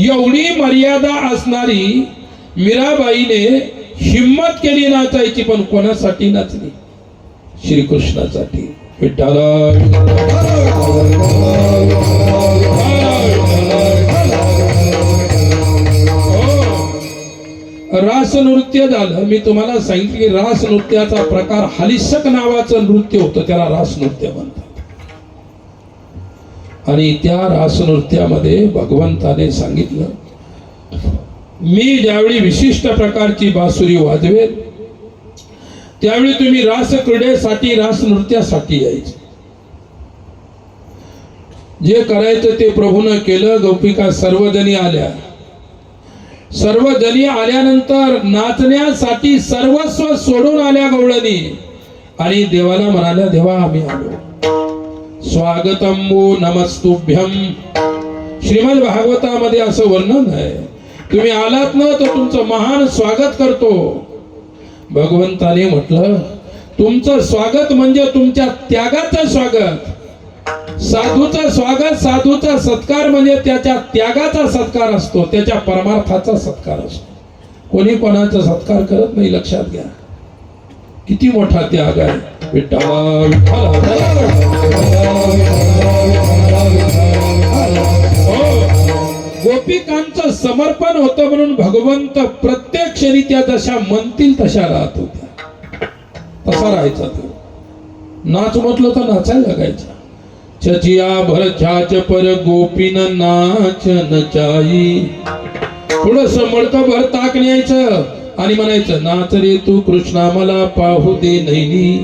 एवढी मर्यादा असणारी मीराबाईने हिम्मत केली नाचायची. पण कोणासाठी नाचली? श्रीकृष्णासाठी. रास नृत्य झालं. मी तुम्हाला सांगितलं की रास नृत्याचा प्रकार हलिसक नावाचं नृत्य होतं. त्याला रास नृत्य म्हणतात. आणि त्या रास नृत्यामध्ये भगवंताने सांगितलं मी ज्यावेळी विशिष्ट प्रकारची बासुरी वाजवेल त्यावेळी तुम्ही रास क्रीडेसाठी रास नृत्यासाठी यायचे. जे करायचं ते प्रभूनं केलं. गोपिका सर्वजणी आल्या. सर्वजणी आल्यानंतर नाचण्यासाठी सर्वस्व सोडून आल्या गवळणी आणि देवाला म्हणाल्या देवा आम्ही आलो. स्वागतम वो नमस्तुभ्यम. श्रीमद भागवतामध्ये असं वर्णन आहे. तुम्ही आलात ना तर तुमचं महान स्वागत करतो. भगवंताने म्हटलं तुमचं स्वागत म्हणजे तुमच्या त्यागाचं स्वागत. साधूचं स्वागत साधूचा सत्कार म्हणजे त्याच्या त्यागाचा सत्कार असतो. त्याच्या परमार्थाचा सत्कार असतो. कोणी कोणाचा सत्कार करत नाही. लक्षात घ्या किती मोठा त्याग आहे. गोपिकांचं समर्पण होतं म्हणून भगवंत प्रत्येक क्षणी त्या जशा म्हणतील तशा राहत होत्या. तसा राहायचा तो. नाच म्हटलं तर नाचायला लागायचा. चचिया भर छाच पर गोपीन नाच नचाई. थोडस मडकं भर ताक न्यायचं आणि म्हणायचं नाच रे तू कृष्णा मला पाहू दे नैनी.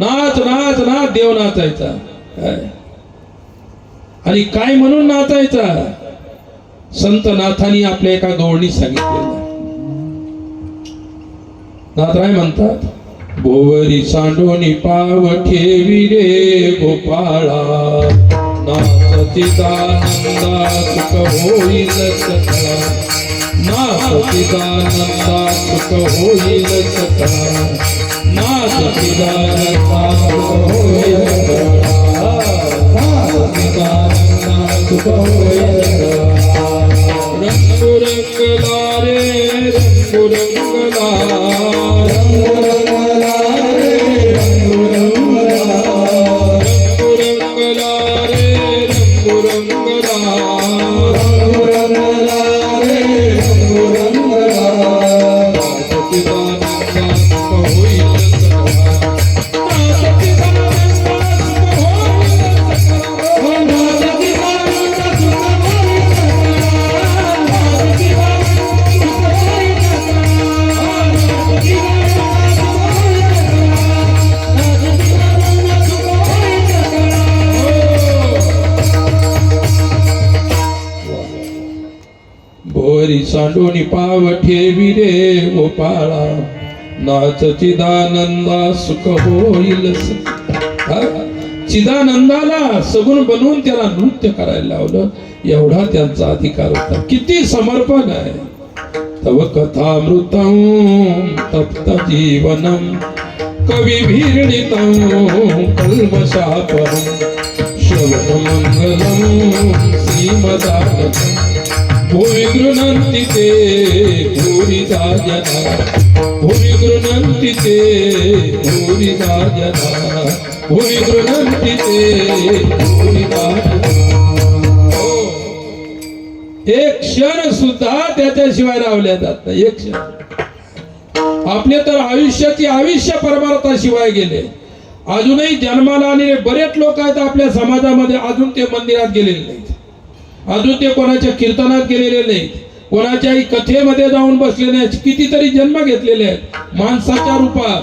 नाच नाच नाच. देव नाचायचा. काय आणि काय म्हणून नाचायचा? संत नाथांनी आपल्या एका गवळणी सांगितलेलं. नाथराय म्हणतात भोवरी सांडोनी पाव ठेवी रे गोपाळा. नाचचिदानंदा सुख होईल सखा. नाचचिदानंदा सुख होईल सखा. नाचचिदानंदा सुख होईल सखा. नाचचिदानंदा सुख होईल सखा. रंग रंगला रे रंग रंगला. भोवरी सांडोनी पाव ठेवी रे गोपाळा. नाच चिदानंदा सुख होईल. चिदानंदाला सगुण बनवून त्याला नृत्य करायला लावलं. एवढा त्यांचा अधिकार होता. किती समर्पण आहे. तव कथामृतं तप्त जीवनम कवी भीर्णितं कल्मशापहं सर्वमङ्गलं श्रीमदानन्दं भुवि गृह्णन्ति ते भूरिदा जना भुवि गृह्णन्ति ते भूरिदा जना भुवि गृह्णन्ति ते भूरिदा जना। एक क्षण सुद्धा त्याच्याशिवाय रावल्या जात नाही। एक क्षण आपले तर आयुष्याची आयुष्य परमार्थाशिवाय गेले। अजूनही जन्माला आलेले बरेच लोक आहेत आपल्या समाजामध्ये, अजून ते मंदिरात गेलेले नाहीत, अजून ते कोणाच्या कीर्तनात गेलेले नाहीत, कोणाच्याही कथेमध्ये जाऊन बसलेले नाहीत। कितीतरी जन्म घेतलेले आहेत माणसाच्या रूपात।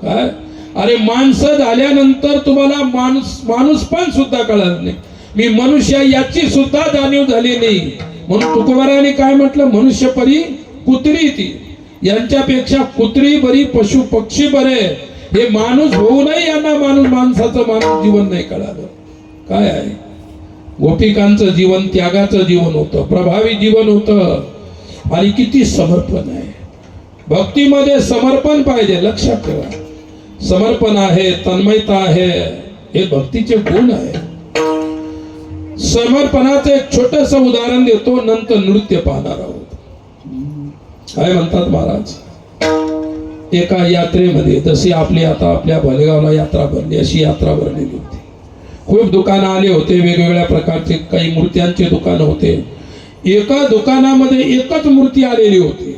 काय अरे माणसं झाल्यानंतर तुम्हाला माणूस पण सुद्धा कळत नाही, मी मनुष्य याची सुद्धा जाणीव झाली नाही। म्हणून तुकोबाराने काय म्हटलं, मनुष्य परी कुत्री ती, यांच्यापेक्षा कुत्री बरी, पशु पक्षी बरे। हे माणूस होऊनही यांना माणसाचं माणूस जीवन नाही कळालं। काय आहे गोपिकांचं जीवन त्यागाचं जीवन होतं, प्रभावी जीवन होतं। आणि किती समर्पण आहे भक्तीमध्ये, समर्पण पाहिजे। लक्षात ठेवा, समर्पण आहे, तन्मयता आहे, हे भक्तीचे गुण आहे। समर्पणाचं एक छोटस उदाहरण देतो, नंतर नृत्य पाहणार आहोत। काय म्हणतात महाराज, एका यात्रेमध्ये, जशी आपली आता आपल्या भलेगावला यात्रा भरली अशी यात्रा भरलेली होती। खूप दुकानं आले होते, वेगवेगळ्या प्रकारचे काही मूर्त्यांचे दुकान होते। एका दुकानामध्ये एकच मूर्ती आलेली होती,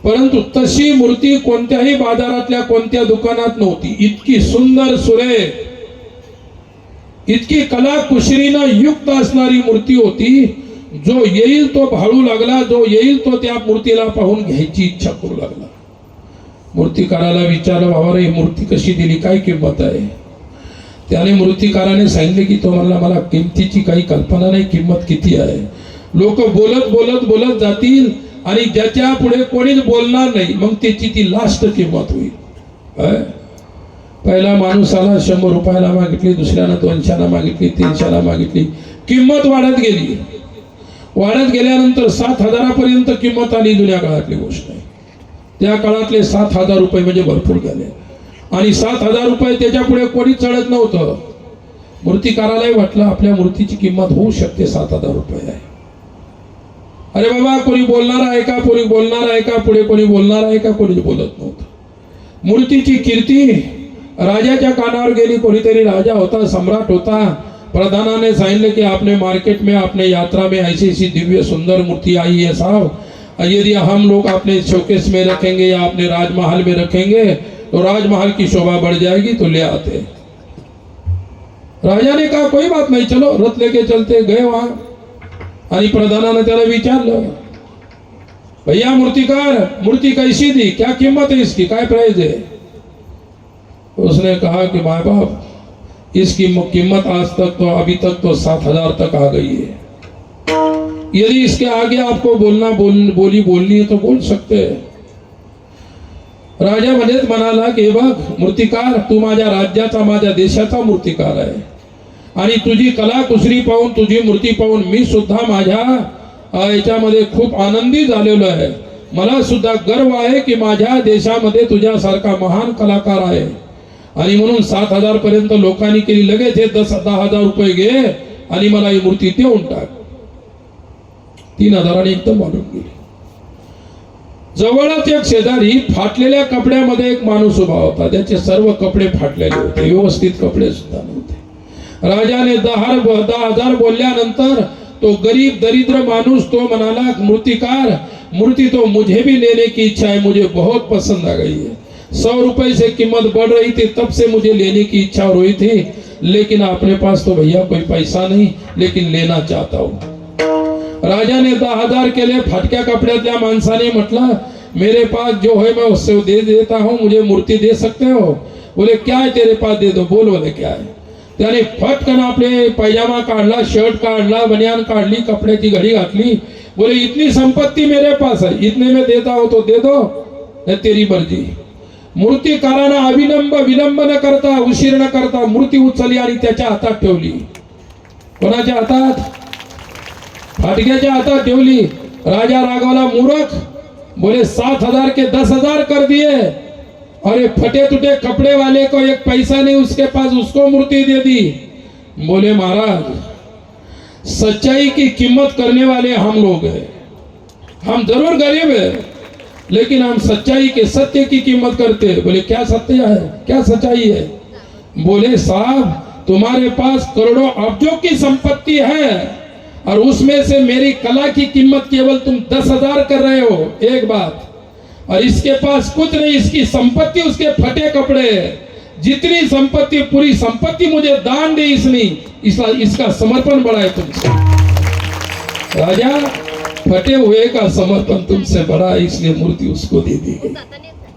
परंतु तशी मूर्ती कोणत्याही बाजारातल्या कोणत्या दुकानात नव्हती। इतकी सुंदर सुरेख, इतकी कला कुशरीनं युक्त असणारी मूर्ती होती। जो येईल तो भाळू लागला, जो येईल तो त्या मूर्तीला पाहून घ्यायची इच्छा करू लागला। मूर्तिकाराला विचारलं, बाबा ही मूर्ती कशी दिली, काय किंमत आहे? त्याने मूर्तिकाराने सांगितले की तो मला किमतीची काही कल्पना नाही, किंमत किती आहे। लोक बोलत बोलत बोलत जातील आणि ज्याच्या पुढे कोणीच बोलणार नाही, मग त्याची ती लास्ट किंमत होईल। पहिला माणूस आला, 100 रुपयाला मागितली, दुसऱ्यानं 200ला मागितली, 300ला मागितली, किंमत वाढत गेली। वाढत गेल्यानंतर 7,000पर्यंत किंमत आली। जुन्या काळातली गोष्ट आहे, त्या काळातले 7,000 रुपये म्हणजे भरपूर झाले। आणि 7,000 रुपये त्याच्या पुढे कोणी चढत नव्हतं। मूर्तिकारालाही वाटलं आपल्या मूर्तीची किंमत होऊ शकते, 7,000 रुपये आहे। अरे बाबा, कोणी बोलणार आहे का, कोणी बोलणार आहे का, पुढे कोणी बोलणार आहे का, कोणी बोलत नव्हतं। मूर्तीची कीर्ती राजाच्या कानावर गेली। कोणीतरी राजा होता, सम्राट होता, प्रधानाने सांगितले कि आपने मार्केट में, आपने यात्रा में ऐसी ऐसी दिव्य सुंदर मूर्ति आई है साहब, यदि हम लोग अपने शोकेस में रखेंगे या अपने राजमहल में रखेंगे तो राजमहल की शोभा बढ़ जाएगी, तो ले आते। राजा ने कहा कोई बात नहीं, चलो रथ लेके चलते। गए वहां आणि प्रधानाने त्याला विचारलं, भैया मूर्तिकार, मूर्ति कैसी दी, क्या कीमत है इसकी, काय प्राइस है? उसने कहा कि माँ बाप, इसकी कीमत आज तक तो अभी तक तो 7,000 तक आ गई है। यदि इसके आगे आपको बोलनी है तो बोल सकते हैं। राजा मध्येच म्हणाला की बघ मूर्तिकार, तू माझ्या राज्याचा, माझ्या देशाचा मूर्तिकार आहे आणि तुझी कला कुसरी पाहून, तुझी मूर्ती पाहून मी सुद्धा माझ्या याच्यामध्ये खूप आनंदी झालेलो आहे। मला सुद्धा गर्व आहे की माझ्या देशामध्ये तुझ्यासारखा महान कलाकार आहे। आणि म्हणून 7,000 पर्यंत लोकांनी केली। लगेच हे 10,000 रुपये घे आणि मला ही मूर्ती देऊन टाक। 3,000 एकदम वाढून गेली। जवळच एक शेजारी फाटलेल्या कपड्यामध्ये एक माणूस उभा होता, त्याचे सर्व कपडे फाटलेले होते, व्यवस्थित कपडे सुद्धा नव्हते। राजाने 10,000 बोलल्यानंतर तो गरीब दरिद्र माणूस तो म्हणाला, मूर्तिकार, मूर्ति तो मुझे भी लेने की इच्छा है, मुझे बहुत पसंद आ गई है। 100 रुपए से कीमत बढ़ रही थी, तब से मुझे लेने की इच्छा हो रही थी, लेकिन अपने पास तो भैया कोई पैसा नहीं, लेकिन लेना चाहता हूँ। राजा ने 10,000 केले। फाटक्या कपड्यातल्या माणसाने म्हटलं, मेरे पास जो है मैं उससे दे देता हूँ, मुझे मूर्ति दे सकते हो? बोले क्या है तेरे पास, दे दो। बोल बोले क्या है? त्याने फटकन आपले पैजामा काढला, शर्ट काढला, बनियान काढली, कपड्याची घडी घातली। बोले इतनी संपत्ति मेरे पास है, इतने में देता हो तो दे दो, है तेरी मर्जी। मूर्तिकारानं विलंब न करता, उशीर न करता मूर्ती उचलली आणि त्याच्या हातात ठेवली। कोणाच्या हातात? फाटक्याच्या हातात ठेवली। राजा रागवला, मूर्ख, बोले 7,000 के 10,000 कर दिए, और ये फटे टूटे कपड़े वाले को एक पैसा नहीं उसके पास, उसको मूर्ति दे दी। बोले महाराज सच्चाई की कीमत करने वाले हम लोग हैं, हम जरूर गरीब है लेकिन हम सच्चाई के सत्य की कीमत करते हैं। बोले क्या सत्य है, क्या सच्चाई है? बोले साहब तुम्हारे पास करोड़ों अब्जों की संपत्ति है और उसमें से मेरी कला की कीमत केवल तुम 10,000 कर रहे हो, एक बात, और इसके पास कुछ नहीं, इसकी संपत्ति उसके फटे कपड़े, जितनी संपत्ति पूरी संपत्ति मुझे दान दी इसने, इसका समर्पण बड़ा है तुमसे। राजा फटे हुए का समर्पण तुमसे बड़ा है, इसलिए मूर्ती उसको दे दी गई।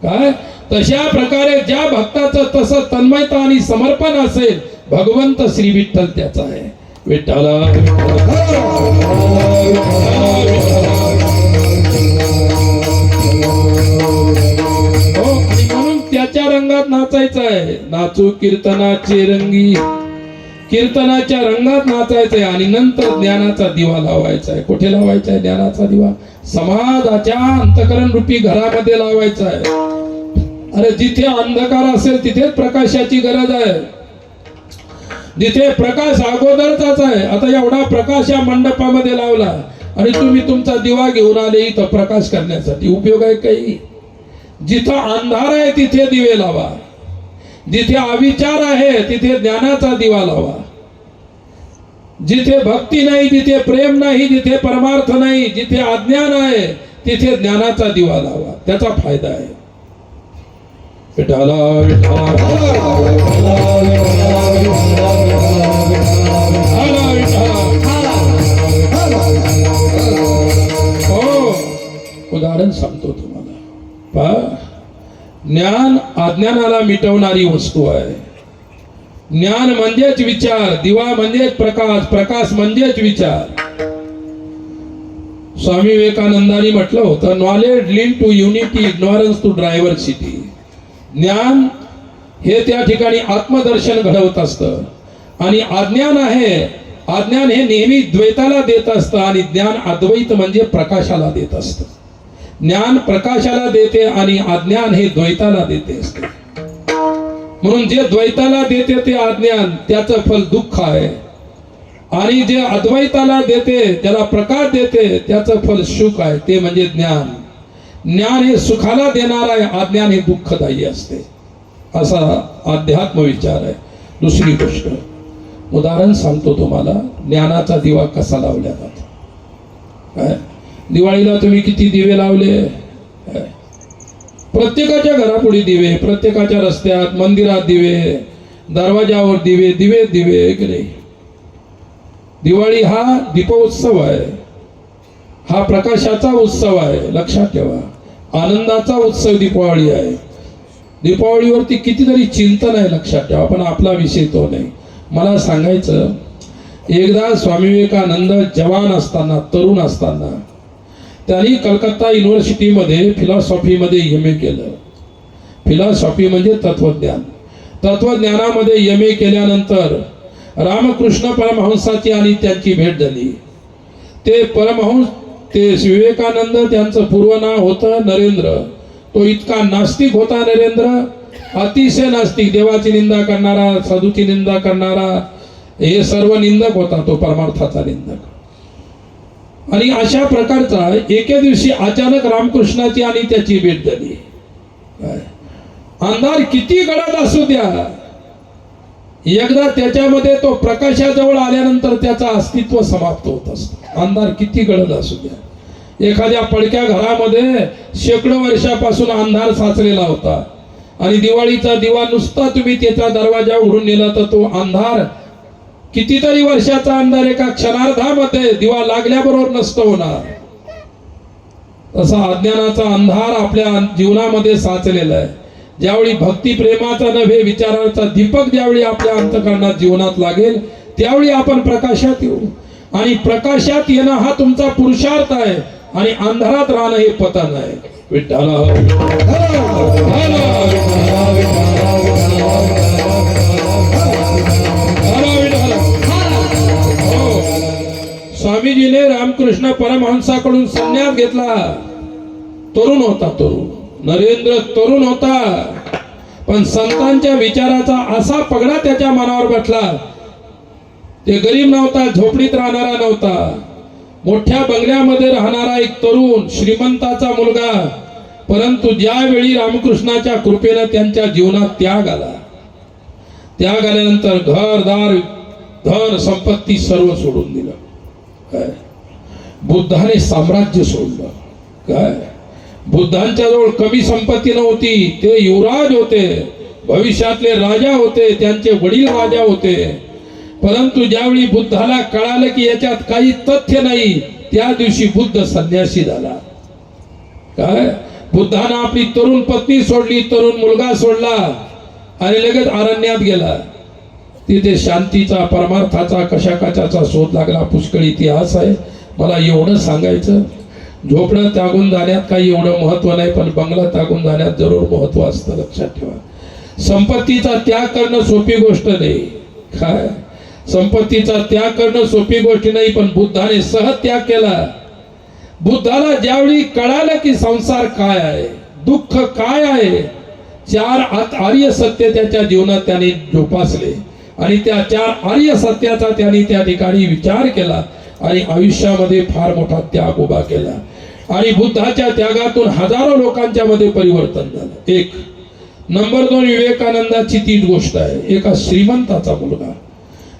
काय तशा प्रकारे ज्या भक्ताचं तसं तन्मयता आणि समर्पण असेल भगवंत श्री विठ्ठल त्याचा आहे। विठ्ठला हो, आणि म्हणून त्याच्या रंगात नाचायचं आहे। नाचू कीर्तनाचे रंगी, कीर्तनाच्या रंगात नाचायचंय आणि नंतर ज्ञानाचा दिवा लावायचा आहे। कुठे लावायचा आहे ज्ञानाचा दिवा? समाजाच्या अंतःकरण रूपी घरामध्ये लावायचा आहे। अरे जिथे अंधकार असेल तिथेच प्रकाशाची गरज आहे, जिथे प्रकाश अगोदरचाच आहे। आता एवढा प्रकाश या मंडपामध्ये लावला आणि तुम्ही तुमचा दिवा घेऊन आले इथं प्रकाश करण्यासाठी, उपयोग आहे काही? जिथं अंधार आहे तिथे दिवे लावा, जिथे अविचार आहे तिथे ज्ञानाचा दिवा लावा, जिथे भक्ती नाही, जिथे प्रेम नाही, जिथे परमार्थ नाही, जिथे अज्ञान आहे तिथे ज्ञानाचा दिवा लावा, त्याचा फायदा आहे। विठ्ठला हो, उदाहरण सांगतो तुम्हाला पहा, ज्ञान अज्ञानाला मिटवणारी वस्तू आहे। ज्ञान म्हणजेच विचार, दिवा म्हणजेच प्रकाश, प्रकाश म्हणजेच विचार। स्वामी विवेकानंदांनी म्हटलं होतं, knowledge lead to unity, ignorance to diversity. ज्ञान हे त्या ठिकाणी आत्मदर्शन घडवत असतं आणि अज्ञान आहे, अज्ञान हे नेहमी द्वैताला देत असतं आणि ज्ञान अद्वैत म्हणजे प्रकाशाला देत असतं। ज्ञान प्रकाशाला देते आणि अज्ञान हे द्वैताला देते असते। म्हणून जे द्वैताला देते ते अज्ञान, त्याचं फल दुःख आहे, आणि जे अद्वैताला देते त्याला प्रकाश देते त्याचं फल सुख आहे, ते म्हणजे ज्ञान। ज्ञान हे सुखाला देणार आहे, अज्ञान हे दुःखदायी असते, असा अध्यात्म विचार आहे। दुसरी गोष्ट उदाहरण सांगतो तुम्हाला, ज्ञानाचा दिवा कसा लावला जातो। काय दिवाळीला तुम्ही किती दिवे लावले? प्रत्येकाच्या घरापुढे दिवे, प्रत्येकाच्या रस्त्यात मंदिरात दिवे, दरवाजावर दिवे, दिवे दिवे की नाही? दिवाळी हा दीपोत्सव आहे, हा प्रकाशाचा उत्सव आहे, लक्षात ठेवा। आनंदाचा उत्सव दीपावली आहे। दीपावलीवरती कितीतरी चिंतन आहे, लक्षात ठेवा, पण आपला विषय तो नाही। मला सांगायचं, एकदा स्वामी विवेकानंद जवान असताना, तरुण असताना त्यांनी कलकत्ता युनिव्हर्सिटीमध्ये फिलॉसॉफीमध्ये एम ए केलं। फिलॉसॉफी म्हणजे तत्वज्ञान। तत्वज्ञानामध्ये एम ए केल्यानंतर रामकृष्ण परमहंसाची आणि त्यांची भेट झाली। ते परमहंस, ते विवेकानंद, त्यांचं पूर्व नाव होतं नरेंद्र। तो इतका नास्तिक होता नरेंद्र, अतिशय नास्तिक, देवाची निंदा करणारा, साधूची निंदा करणारा, हे सर्व निंदक होता तो, परमार्थाचा निंदक। आणि अशा प्रकारचा एके दिवशी अचानक रामकृष्णाची आणि त्याची भेट झाली। अंधार किती गडद असू द्या, एकदा त्याच्यामध्ये तो प्रकाशाजवळ आल्यानंतर त्याचा अस्तित्व समाप्त होत असतं। अंधार किती गडद असू द्या, एखाद्या पडक्या घरामध्ये शेकडो वर्षापासून अंधार साचलेला होता आणि दिवाळीचा दिवा नुसता तुम्ही त्याचा दरवाजा उघडून नेला तर तो अंधार, कितीतरी वर्षाचा अंधार एका क्षणार्धामध्ये दिवा लागल्याबरोबर नष्ट होणार। तसा अज्ञानाचा अंधार आपल्या जीवनामध्ये साचलेला आहे। ज्यावेळी भक्ती प्रेमाचा नव्हे विचाराचा दीपक ज्यावेळी आपल्या अंतःकरणात जीवनात लागेल त्यावेळी आपण प्रकाशात येऊ, आणि प्रकाशात येणं हा तुमचा पुरुषार्थ आहे, आणि अंधारात राहणं हे पतन आहे। विठ्ठला स्वामीजीने रामकृष्ण परमहंसाकडून संन्यास घेतला। तरुण होता, तरुण नरेंद्र तरुण होता, पण संतांच्या विचाराचा असा पगडा त्याच्या मनावर बसला ते गरीब नव्हता, झोपडीत राहणारा नव्हता, मोठ्या बंगल्यामध्ये राहणारा एक तरुण श्रीमंताचा मुलगा. परंतु ज्यावेळी रामकृष्णाच्या कृपेनं त्यांच्या जीवनात त्याग आला, त्याग आल्यानंतर घरदार धन संपत्ती सर्व सोडून दिलं. काय बुद्धाने साम्राज्य सोडलं. काय बुद्धांच्या जवळ कमी संपत्ती नव्हती, ते युवराज होते, भविष्यातले राजा होते, त्यांचे वडील राजा होते. परंतु ज्यावेळी बुद्धाला कळालं की याच्यात काही तथ्य नाही, त्या दिवशी बुद्ध संन्यासी झाला. काय बुद्धानं आपली तरुण पत्नी सोडली, तरुण मुलगा सोडला आणि लगेच अरण्यात गेला. तिथे शांतीचा, परमार्थाचा, कशाकशाचा शोध लागला. पुष्कळ इतिहास आहे. मला एवढं सांगायचं, झोपडं त्यागून जाण्यात काही एवढं महत्व नाही, पण बंगला त्यागून जाण्यात जरूर महत्व असतं. लक्षात ठेवा, संपत्तीचा त्याग करणं सोपी गोष्ट नाही. काय संपत्तीचा त्याग करणं सोपी गोष्ट नाही, पण बुद्धाने सहज त्याग केला. बुद्धाला ज्यावेळी कळालं की संसार काय आहे, दुःख काय आहे, 4 आर्य सत्य त्याच्या जीवनात त्याने जोपासले आणि त्या 4 आर्य सत्याचा त्यांनी त्या ठिकाणी विचार केला आणि आयुष्यामध्ये फार मोठा त्याग उभा केला. आणि बुद्धाच्या त्यागातून हजारो लोकांच्या मध्ये परिवर्तन झालं. एक नंबर 2 विवेकानंदाची तीच गोष्ट आहे. एका श्रीमंताचा मुलगा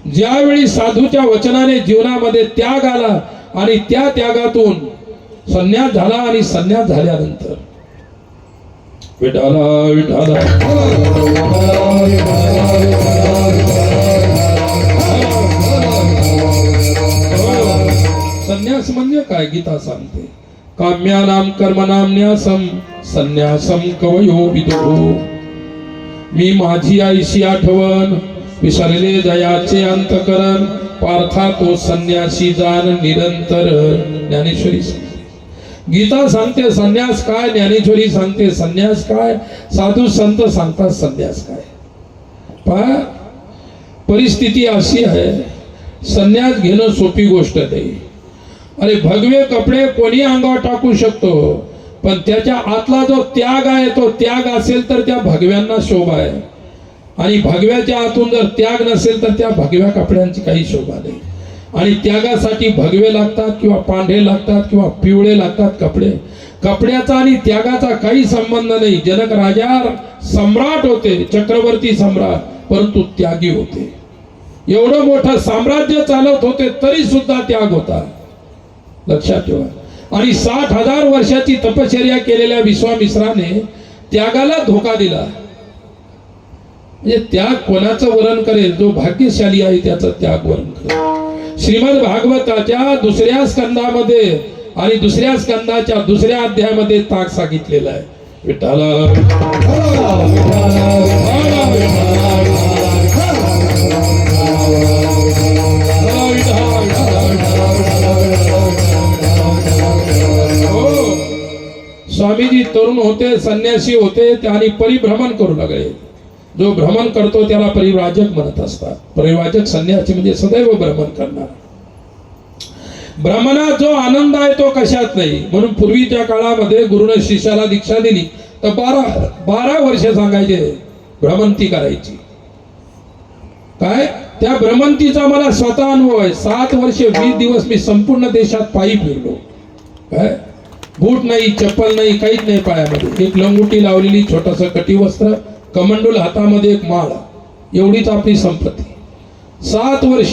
ज्यावेळी साधूच्या वचनाने जीवनामध्ये त्याग आला आणि त्या त्यागातून संन्यास झाला आणि संन्यास झाल्यानंतर विठाला विठाला संन्यास म्हणजे काय? गीता सांगते, काम्यानाम कर्मणाम न्यासम संन्यासम कवयो विदुः. मी माझी आईशी आठवण, विसरले दयाचे अंतकरण, पार्था तो संन्यासी जाण निरंतर. ज्ञानेश्वरी गीता सांगते संन्यास काय, ज्ञानेश्वरी सांगते संन्यास काय, साधू संत सांगतात संन्यास काय. पहा, परिस्थिती अशी आहे, संन्यास घेणं सोपी गोष्ट नाही. अरे भगवे कपडे कोणी अंगावर टाकू शकतो, पण त्याच्या आतला जो त्याग आहे, तो त्याग असेल तर त्या भगव्यांना शोभा आहे, आणि भगव्याच्या आतून जर त्याग नसेल तर त्या भगव्या कपड्यांची काही शोभा नाही. आणि त्यागासाठी भगवे लागतात किंवा पांढरे लागतात किंवा पिवळे लागतात कपडे. कपड्याचा आणि त्यागाचा काही संबंध नाही. जनक राजा सम्राट होते, चक्रवर्ती सम्राट, परंतु त्यागी होते. एवढं मोठं साम्राज्य चालवत होते तरी सुद्धा त्याग होता. लक्षात ठेवा. आणि 60,000 वर्षाची तपश्चर्या केलेल्या विश्वामित्राने त्यागाला धोका दिला. म्हणजे त्याग कोणाचं वरण करेल? जो भाग्यशाली आहे त्याचं त्याग वरण करेल. श्रीमद भागवताच्या 2ऱ्या स्कंदामध्ये आणि 2ऱ्या स्कंदाच्या 2ऱ्या अध्यायामध्ये ताक सांगितलेला आहे. विठ्ठला स्वामीजी तरुण होते, संन्यासी होते, त्यांनी परिभ्रमण करू लागले. जो भ्रमण करतो त्याला परिव्राजक म्हणत असतात. परिव्राजक संन्यासी म्हणजे सदैव भ्रमण करणार. भ्रमणात जो आनंद आहे तो कशात नाही. म्हणून पूर्वीच्या काळामध्ये गुरुने शिष्याला दीक्षा दिली तर 12 वर्ष सांगायचे भ्रमंती करायची. काय त्या भ्रमंतीचा मला स्वतः अनुभव आहे. 7 वर्ष 20 दिवस मी संपूर्ण देशात पायी फिरलो. काय बूट नाही, चप्पल नाही, काहीच नाही पायामध्ये. एक लंगोटी लावलेली, छोटस कटिवस्त्र, कमंडूल हातामध्ये, एक माळ, एवढीच आपली संपत्ती. 7 वर्ष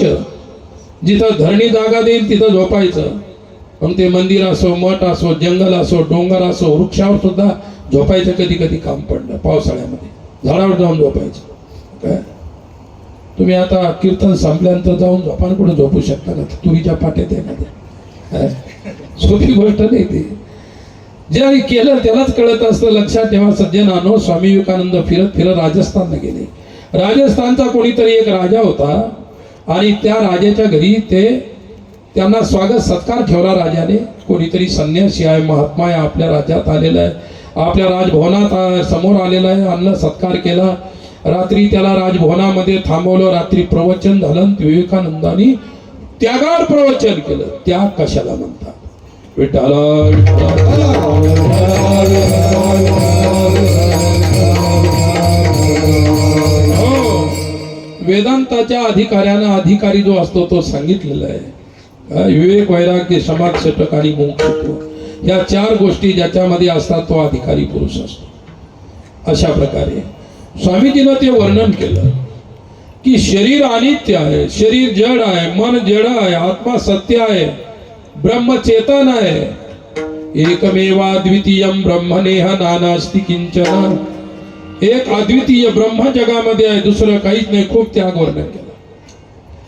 जिथं धरणी जागा देईल तिथं झोपायचं. मग ते मंदिर असो, मठ असो, जंगल असो, डोंगर असो, वृक्षावर सुद्धा झोपायचं. कधी कधी काम पडलं पावसाळ्यामध्ये झाडावर जाऊन झोपायचं. काय तुम्ही आता कीर्तन संपल्यानंतर जाऊन झोपान कुठे झोपू शकता का? तुरीच्या पाट्यात एखाद्या सोपी गोष्ट नाही ती. ज्याने केलं त्यालाच कळत असतं. लक्षात ठेवा सज्जनानो, स्वामी विवेकानंद फिरत फिरत राजस्थानला गेले. राजस्थानचा कोणीतरी एक राजा होता आणि त्या राजाच्या घरी त्यांना स्वागत सत्कार ठेवला राजाने. कोणीतरी संन्यासी आहे, महात्मा आहे, आपल्या राज्यात आलेला आहे, आपल्या राजभवनात समोर आलेला आहे, अन्न सत्कार केला. रात्री त्याला राजभवनामध्ये थांबवलं. रात्री प्रवचन झालं. विवेकानंदांनी त्यागावर प्रवचन केलं. त्याग कशाला म्हणतात? विठाला वेदांताच्या अधिकाऱ्यानं अधिकारी जो असतो तो सांगितलेला आहे. विवेक, वैराग्य, समाज सटक आणि मोक्षत्व या 4 गोष्टी ज्याच्यामध्ये असतात तो अधिकारी पुरुष असतो. अशा प्रकारे स्वामीजीनं ते वर्णन केलं की शरीर अनित्य आहे, शरीर जड आहे, मन जड आहे, आत्मा सत्य आहे, ब्रह्म चेतन आहे. एकमेवाद्वितीयं ब्रह्मनेह नानास्ति किंचन. एक अद्वितीय ब्रह्म जगामध्ये आहे, दुसरं काहीच नाही. खूप त्याग वर्णन केलं.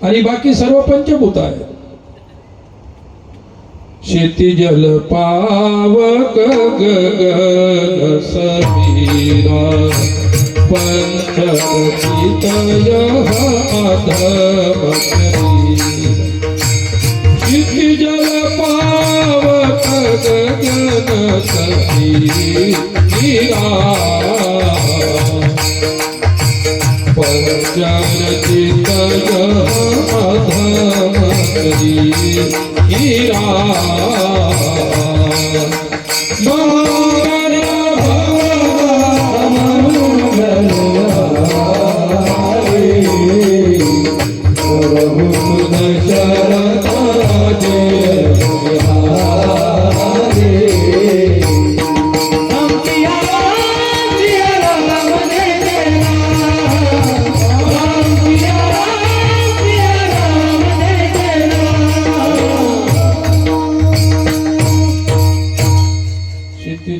आणि बाकी सर्व पंचभूत आहेत. शेती जल पावक गगन समीरा पंचभूतय अधम शरीर. शेती जल पावक गगन समीरा पंचभूतय अधम शरीर.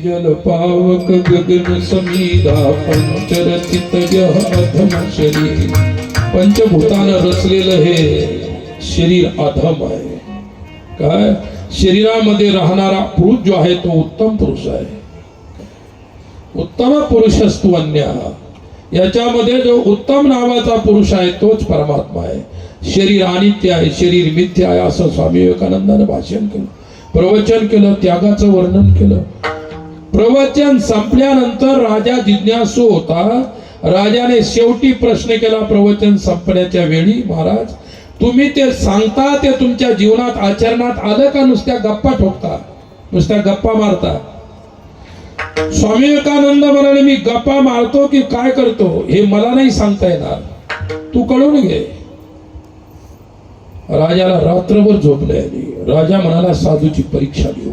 जल पावक गगन समीरा पंचरचित अधम शरीर. पंचभूतानं रचलेलं हे शरीर अधम आहे. काय शरीरामध्ये राहणारा पुरुष जो आहे तो उत्तम पुरुष आहे. उत्तम पुरुषस्तु अन्य. याच्यामध्ये जो उत्तम नावाचा पुरुष आहे तोच परमात्मा आहे. शरीर अनित्य आहे, शरीर मिथ्या आहे असं स्वामी विवेकानंदानं भाषण केलं, प्रवचन केलं, त्यागाचं वर्णन केलं. प्रवचन संपल्यानंतर राजा जिज्ञासू होता. राजाने शेवटी प्रश्न केला प्रवचन संपण्याच्या वेळी, महाराज तुम्ही ते सांगता ते तुमच्या जीवनात आचरणात आलं का नुसत्या गप्पा ठोकता, नुसत्या गप्पा मारता? स्वामी विवेकानंद म्हणाले मी गप्पा मारतो की काय करतो हे मला नाही सांगता येणार, तू कळून घे. राजाला रात्रभर झोप नाही आली. राजा म्हणाला साधूची परीक्षा घेऊ.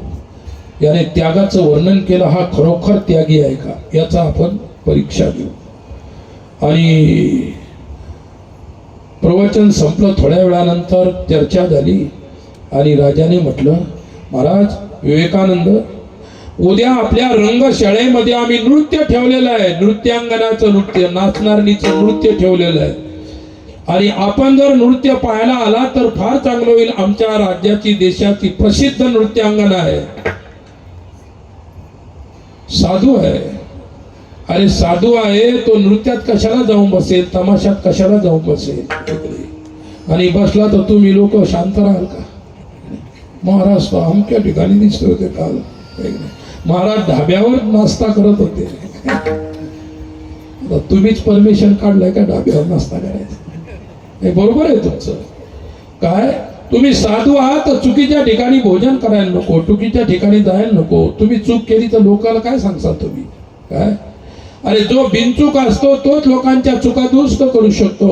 याने त्यागाचं वर्णन केलं. हा खरोखर त्यागी आहे का याचा आपण परीक्षा घेऊ. आणि प्रवचन संपलं. थोड्या वेळानंतर चर्चा झाली आणि राजाने म्हटलं महाराज विवेकानंद, उद्या आपल्या रंगशाळेमध्ये आम्ही नृत्य ठेवलेलं आहे. नृत्यांगनाचं नृत्य, नाचणारणीचं नृत्य ठेवलेलं आहे. आणि आपण जर नृत्य पाहायला आला तर फार चांगलं होईल. आमच्या राज्याची, देशाची प्रसिद्ध नृत्यांगना आहे. साधू आहे. अरे साधू आहे तो नृत्यात कशाला जाऊन बसेल, तमाशात कशाला जाऊन बसेल? आणि बसला तर तुम्ही लोक शांत राहाल का? महाराज तो अमक्या ठिकाणी दिसत होते काल. महाराज ढाब्यावर नाश्ता करत होते. तुम्हीच परमिशन काढलंय का ढाब्यावर नाश्ता करायचा? हे बरोबर आहे तुमचं. काय तुम्ही साधू आहात तर चुकीच्या ठिकाणी भोजन करायला नको, चुकीच्या ठिकाणी जायला नको. तुम्ही चूक केली तर लोकांना काय सांगता तुम्ही? काय अरे जो बिनचूक असतो तोच लोकांच्या चुका दुरुस्त करू शकतो.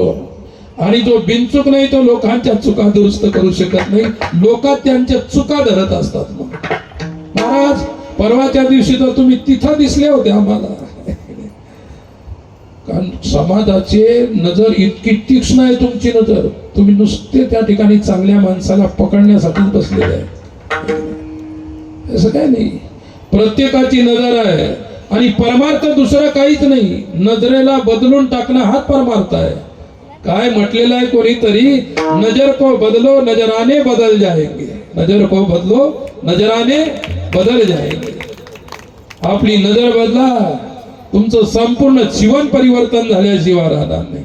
आणि जो बिनचूक नाही तो लोकांच्या चुका दुरुस्त करू शकत नाही. लोक त्यांच्या चुका धरत असतात. मग महाराज परवाच्या दिवशी तर तुम्ही तिथं दिसले होते आम्हाला. कारण समाजाचे नजर इतकी तीक्ष्ण आहे तुमची नजर. तुम्ही नुसते त्या ठिकाणी चांगल्या माणसाला पकडण्यासाठीच बसलेले आहे. असं काय नाही. प्रत्येकाची नजर आहे आणि परमार्थ दुसरं काहीच नाही. नजरेला बदलून टाकणं हाच परमार्थ आहे. काय म्हटलेलं आहे कोणीतरी, नजर को बदलो नजराने बदल जाएंगे. नजर को बदलो नजराने बदल जाएंगे. आपली नजर बदला, तुमचं संपूर्ण जीवन परिवर्तन झाल्याशिवाय राहणार नाही.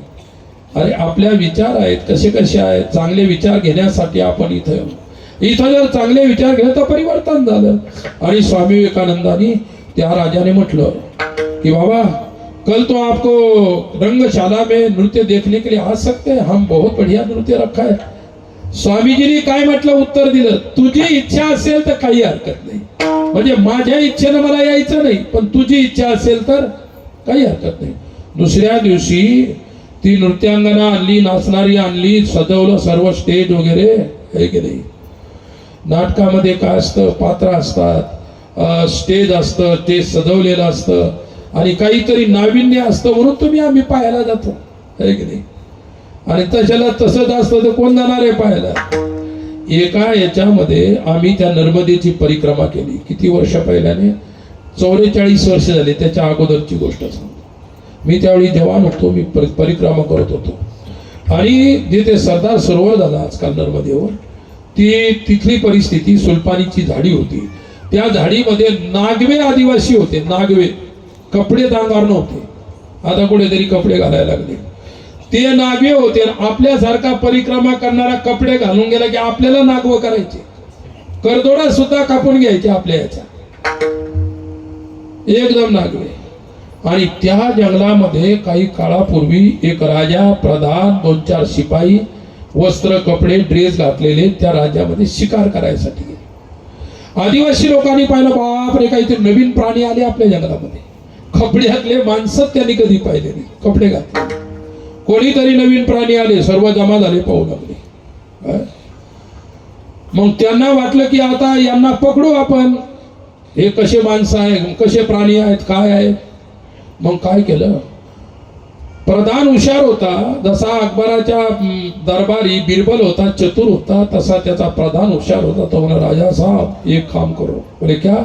अरे आपल्या विचार आहेत कसे कसे आहेत, चांगले विचार घेण्यासाठी आपण इथं जर चांगले विचार घेतले तर परिवर्तन झालं. आणि स्वामी विवेकानंदांनी त्या राजाने म्हटलं कि बाबा कल तो आपको रंगशाला में नृत्य देखने के लिए आ सकते हैं, हम बहुत बढ़िया नृत्य रखा है. स्वामीजींनी काय म्हटलं, उत्तर दिलं, तुझी इच्छा असेल तर काही हरकत नाही. म्हणजे माझ्या इच्छेनं मला यायचं नाही, पण तुझी इच्छा असेल तर काही हरकत नाही. दुसऱ्या दिवशी ती नृत्यांगना आणली, नाचणारी आणली, सजवलं सर्व स्टेज वगैरे, हे की नाही. नाटकामध्ये काय असतं, पात्र असतात, स्टेज असतं, ते सजवलेलं असतं आणि काहीतरी नाविन्य असतं म्हणून आम्ही पाहायला जातो, हे की नाही. आणि तशाला तसंच असतं तर कोण जाणार आहे पाहायला. एका याच्यामध्ये आम्ही त्या नर्मदेची परिक्रमा केली. किती वर्ष पहिल्याने? 44 वर्ष झाले. त्याच्या अगोदरची गोष्ट सांगतो. मी त्यावेळी जवान होतो, मी परिक्रमा करत होतो. आणि जिथे सरदार सरोवर झाला आजकाल नर्मदेवर, तिथली परिस्थिती सुलपानीची झाडी होती. त्या झाडीमध्ये नागवे आदिवासी होते. नागवे कपडे अंगावर नव्हते, आता कुठेतरी कपडे घालायला लागले. ते नागवे होते. आपल्यासारखा परिक्रमा करणारा कपडे घालून गेला की आपल्याला नागवं करायचे, करदोडा सुद्धा कापून घ्यायचे आपल्या याच्या, एकदम नागवे. आणि त्या जंगलामध्ये काही काळापूर्वी एक राजा, प्रधान, 2-4 शिपाई वस्त्र, कपडे, ड्रेस घातलेले त्या राज्यामध्ये शिकार करायसाठी गेले. आदिवासी लोकांनी पाहिलं, बापरे काहीतरी नवीन प्राणी आले आपल्या जंगलामध्ये. कपडे घातले माणसं त्यांनी कधी पाहिले नाही, कपडे घातले. कोणीतरी नवीन प्राणी आले, सर्व जमा झाले, पाहू लागले. मग त्यांना वाटलं की आता यांना पकडू आपण, हे कसे माणसं आहेत, कसे प्राणी आहेत, काय आहेत. मग काय केलं, प्रधान हुशार होता. जसा अकबराच्या दरबारी बिरबल होता, चतुर होता, तसा त्याचा प्रधान हुशार होता. तो म्हणा, राजा साहब एक काम करो. बोले क्या?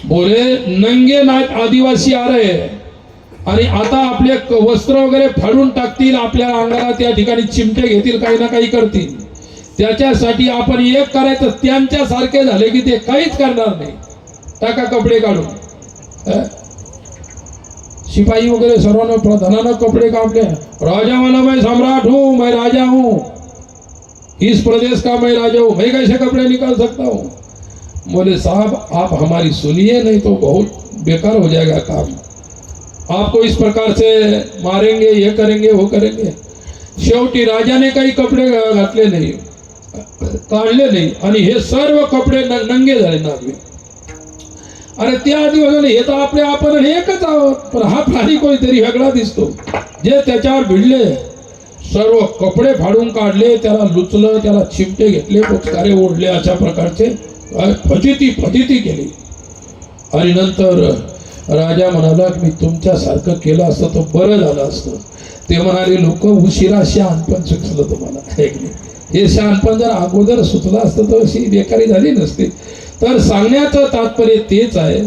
बोले नंगे नाच आदिवासी आ रहे हैं आणि आता आपले वस्त्र वगैरे फाडून टाकतील, आपल्या अंगाला त्या ठिकाणी चिमटे घेतील, काही ना काही करतील. त्याच्यासाठी आपण एक करायचं, त्यांच्या सारखे झाले की ते काहीच करणार नाही, टाका कपडे काढून. सिपाही वगैरे सर्वांना प्रधानानं कपडे काढले. राजा वाला मैं सम्राट हूं, मैं राजा हूं, इस प्रदेश का मैं राजा हूं, मैं कैसे कपड़े निकाल सकता हूं. बोले साहब आप हमारी सुनिए, नहीं तो बहुत बेकार हो जाएगा काम. आपको इस प्रकार से मारेंगे, ये करेंगे, वो करेंगे. शेवटी राजाने काही कपडे घातले नाही, काढले नाही आणि हे सर्व कपडे नंगे झाले, नागवे. अरे त्या दिवसाने हे तर आपले आपण एकच आहोत, पण हा प्राणी कोणीतरी वेगळा दिसतो. जे त्याच्यावर भिडले, सर्व कपडे फाडून काढले, त्याला लुचलं, त्याला चिमटे घेतले, पोचकारे ओढले, अशा प्रकारचे फजिती केली. आणि नंतर राजा म्हणाला की मी तुमच्यासारखं केलं असतं तर बरं झालं असतं. ते म्हणाले, लोक उशिरा शहाणपण सुचलं तुम्हाला, हे शहाणपण जर अगोदर सुचलं असतं तर अशी बेकारी झाली नसती. तर सांगण्याचं तात्पर्य तेच आहे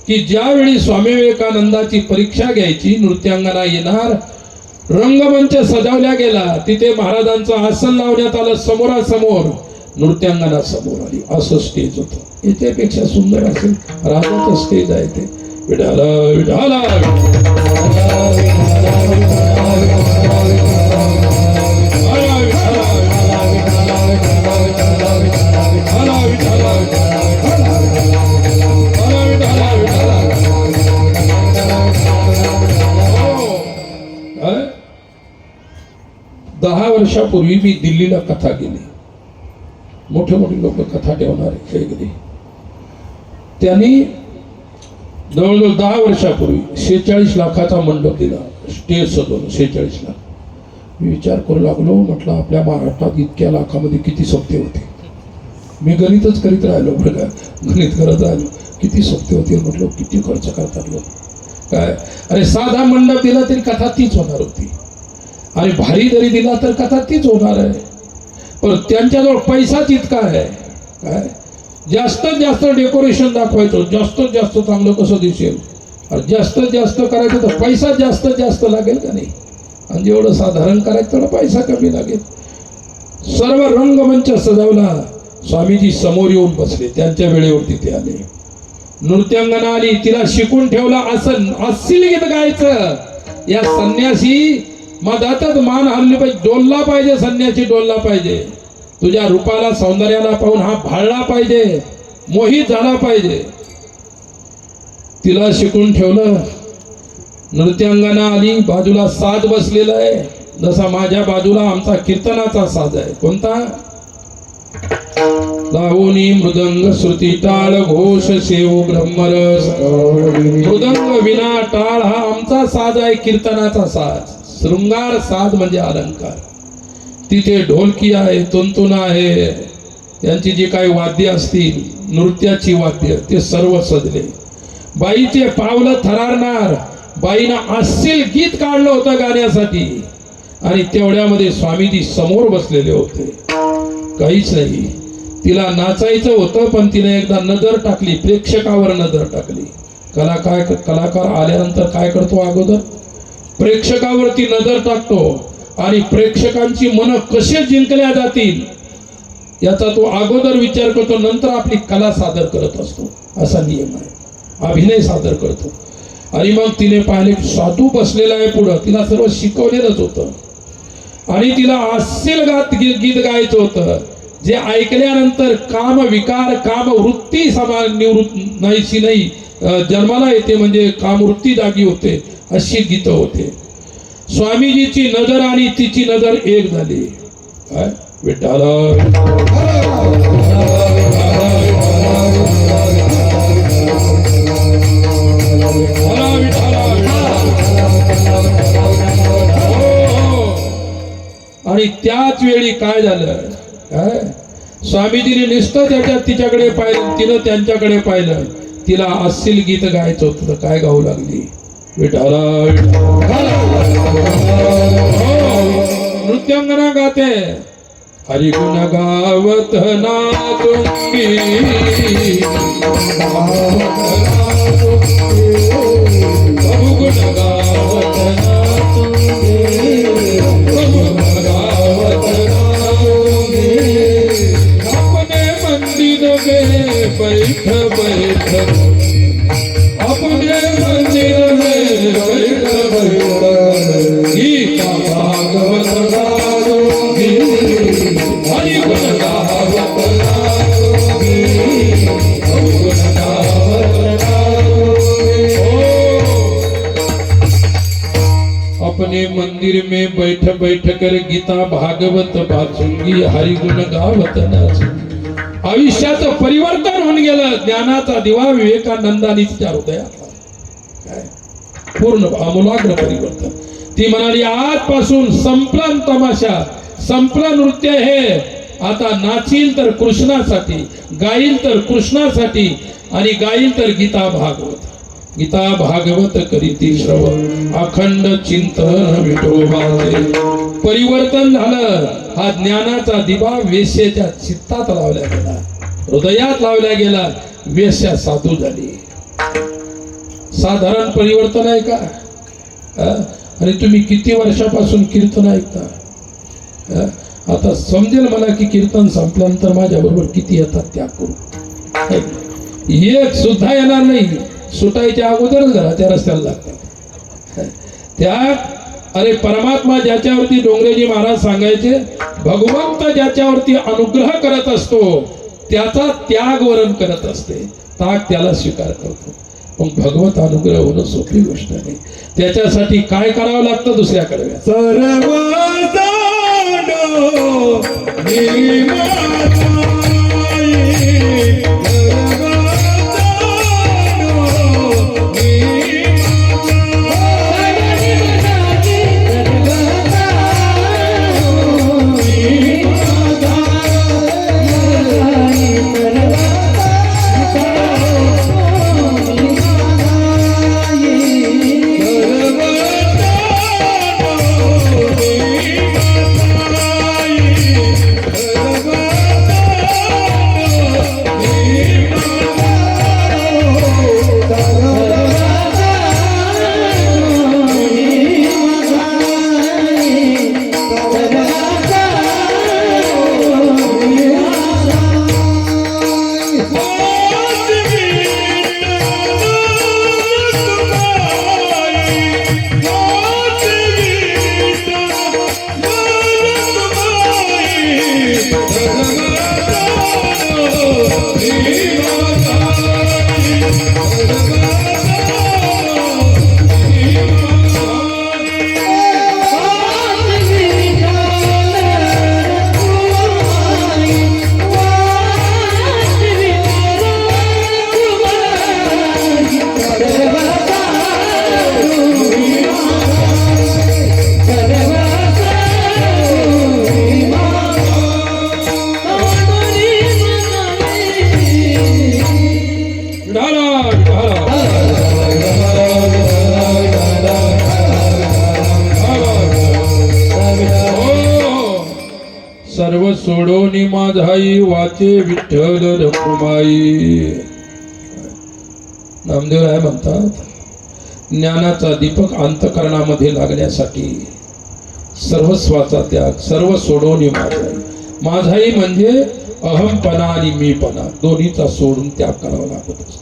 की ज्यावेळी स्वामी विवेकानंदाची परीक्षा घ्यायची, नृत्यांगना येणार, रंगमंच सजवल्या गेला, तिथे महाराजांचं आसन लावण्यात आलं, समोरासमोर नृत्यांगना समोर आली, असं स्टेज होतं. याच्यापेक्षा सुंदर असेल राजाचं स्टेज आहे ते. विठाला विठाला दहा वर्षापूर्वी मी दिल्लीला कथा केली. मोठे मोठे लोक कथा ठेवणारे वगैरे, त्यांनी जवळजवळ 10 वर्षापूर्वी 46 लाखाचा मंडप दिला, स्टेज सजवलं 46 लाख. मी विचार करू लागलो, म्हटलं आपल्या महाराष्ट्रात इतक्या लाखामध्ये किती सोपते होते. मी गणितच करीत राहिलो, बरं का, गणित करत राहिलो, किती सोपते होते. म्हटलं किती खर्च करतात लोक काय. अरे साधा मंडप दिला तरी कथा तीच होणार होती, आणि भारी जरी दिला तर कथा तीच होणार आहे. पण त्यांच्याजवळ पैसाच इतका आहे काय, जास्तीत जास्त डेकोरेशन दाखवायचं, जास्तीत जास्त चांगलं कसं दिसेल, आणि जास्तीत जास्त करायचं तर पैसा जास्तीत जास्त लागेल का नाही, आणि जेवढं साधारण करायचं तेवढा पैसा कमी लागेल. सर्व रंगमंच सजवला. स्वामीजी समोर येऊन बसले, त्यांच्या वेळेवरती ते आले. नृत्यांगना आली, तिला शिकून ठेवला असं अस्सील गीत गायचं. या संन्यासी मधातच मान हल्ली पाहिजे, डोलला पाहिजे, संन्यासी डोलला पाहिजे. तुझ्या रूपाला, सौंदर्याला पाहून हा भाळला पाहिजे, मोहित झाला पाहिजे. तिला शिकून ठेवलं. नृत्यांगना आली, बाजूला साज बसलेला आहे, जसा माझ्या बाजूला आमचा कीर्तनाचा साज आहे. कोणता? लावणी मृदंग श्रुती टाळ घोष सेव ब्रह्मरस. मृदंग विना टाळ हा आमचा साज आहे, कीर्तनाचा साज. शृंगार साज म्हणजे अलंकार. तिथे ढोलकी आहे, तुंतुन आहे, यांची जी काही वाद्य असतील, नृत्याची वाद्य, ते सर्व सजले. बाईचे पावलं थरारणार. बाईनं अस्सल गीत काढलं होतं गाण्यासाठी आणि तेवढ्यामध्ये स्वामीजी समोर बसलेले होते. काहीच नाही, तिला नाचायचं होतं पण तिने एकदा नजर टाकली, प्रेक्षकावर नजर टाकली. कलाकार आल्यानंतर काय करतो, अगोदर प्रेक्षकावरती नजर टाकतो आणि प्रेक्षकांची मनं कसे जिंकल्या जातील याचा तो अगोदर विचार करतो, नंतर आपली कला सादर करत असतो. असा नियम आहे. अभिनय सादर करतो. आणि मग तिने पाहिले साधू बसलेला आहे पुढं, तिला सर्व शिकवलेलंच होतं आणि तिला अस्सल गीत गायचं होतं, जे ऐकल्यानंतर काम विकार, काम वृत्ती निवृत्त नाहीशी नाही जन्माला येते, म्हणजे कामवृत्ती जागी होते, अशी गीत होते. स्वामीजीची नजर आणि तिची नजर एक झाली. काय आणि त्याच वेळी काय झालं, काय स्वामीजीने नुसतं तिच्याकडे पाहिलं, तिनं त्यांच्याकडे पाहिलं. तिला अस्सल गीत गायचं होतं तर काय गाऊ लागली, नृत्यांगना गाते, हरिगुण गावत नाचुंगी, प्रभुगुण गावत नाचुंगी, प्रभुगुण गावत नाचुंगी, अपने मंदिर में बैठ बैठ, अपने मंदिर में बैठ बैठ, गीता भागवत गाऊंगी, हरिगुण गावत गाऊंगी, प्रभुगुण गावत गाऊंगी. अपने मंदिर में बैठ बैठ कर गीता भागवत वाचूंगी, हरिगुण गावत नाचूंगी. आयुष्याचं परिवर्तन होऊन गेलं. ज्ञानाचा दिवा विवेकानंदानी तिच्या हृदयात काय पूर्ण आमूलाग्र परिवर्तन. ती म्हणाली, आजपासून संपलं तमाशा, संपलं नृत्य, हे आता नाचील तर कृष्णासाठी, गाईल तर कृष्णासाठी आणि गाईल तर गीता भागवत. गीता भागवत करीती श्रवण, अखंड चिंतन विठोबाचे. परिवर्तन झालं. हा ज्ञानाचा दिवा वेश्येच्या चित्तात लावला गेला, हृदयात लावला गेला. वेश्या साधू झाली. साधारण परिवर्तन आहे का? आणि तुम्ही किती वर्षापासून कीर्तन ऐकता? आता समजेल मला की कीर्तन संपल्यानंतर माझ्या बरोबर किती येतात त्या करू. एक सुद्धा येणार नाही. सुटायच्या अगोदरच घराच्या रस्त्याला लागतात. त्या अरे परमात्मा ज्याच्यावरती डोंगरेजी महाराज सांगायचे, भगवंत ज्याच्यावरती अनुग्रह करत असतो त्याचा त्याग वरण करत असते. त्याग त्याला स्वीकार करतो. मग भगवत अनुग्रह होणं सोपी गोष्ट नाही. त्याच्यासाठी काय करावं लागतं दुसऱ्याकडे. सर्व सोडोनी माझाई वाचे विठ्ठल रखुमाई. नामदेव राय म्हणतात, ज्ञानाचा दीपक अंतःकरणामध्ये लागण्यासाठी सर्वस्वाचा त्याग, सर्व सोडोनी माझाई. माझाई म्हणजे अहमपणा आणि मीपणा दोन्हीचा सोडून त्याग करावा लागत असतो.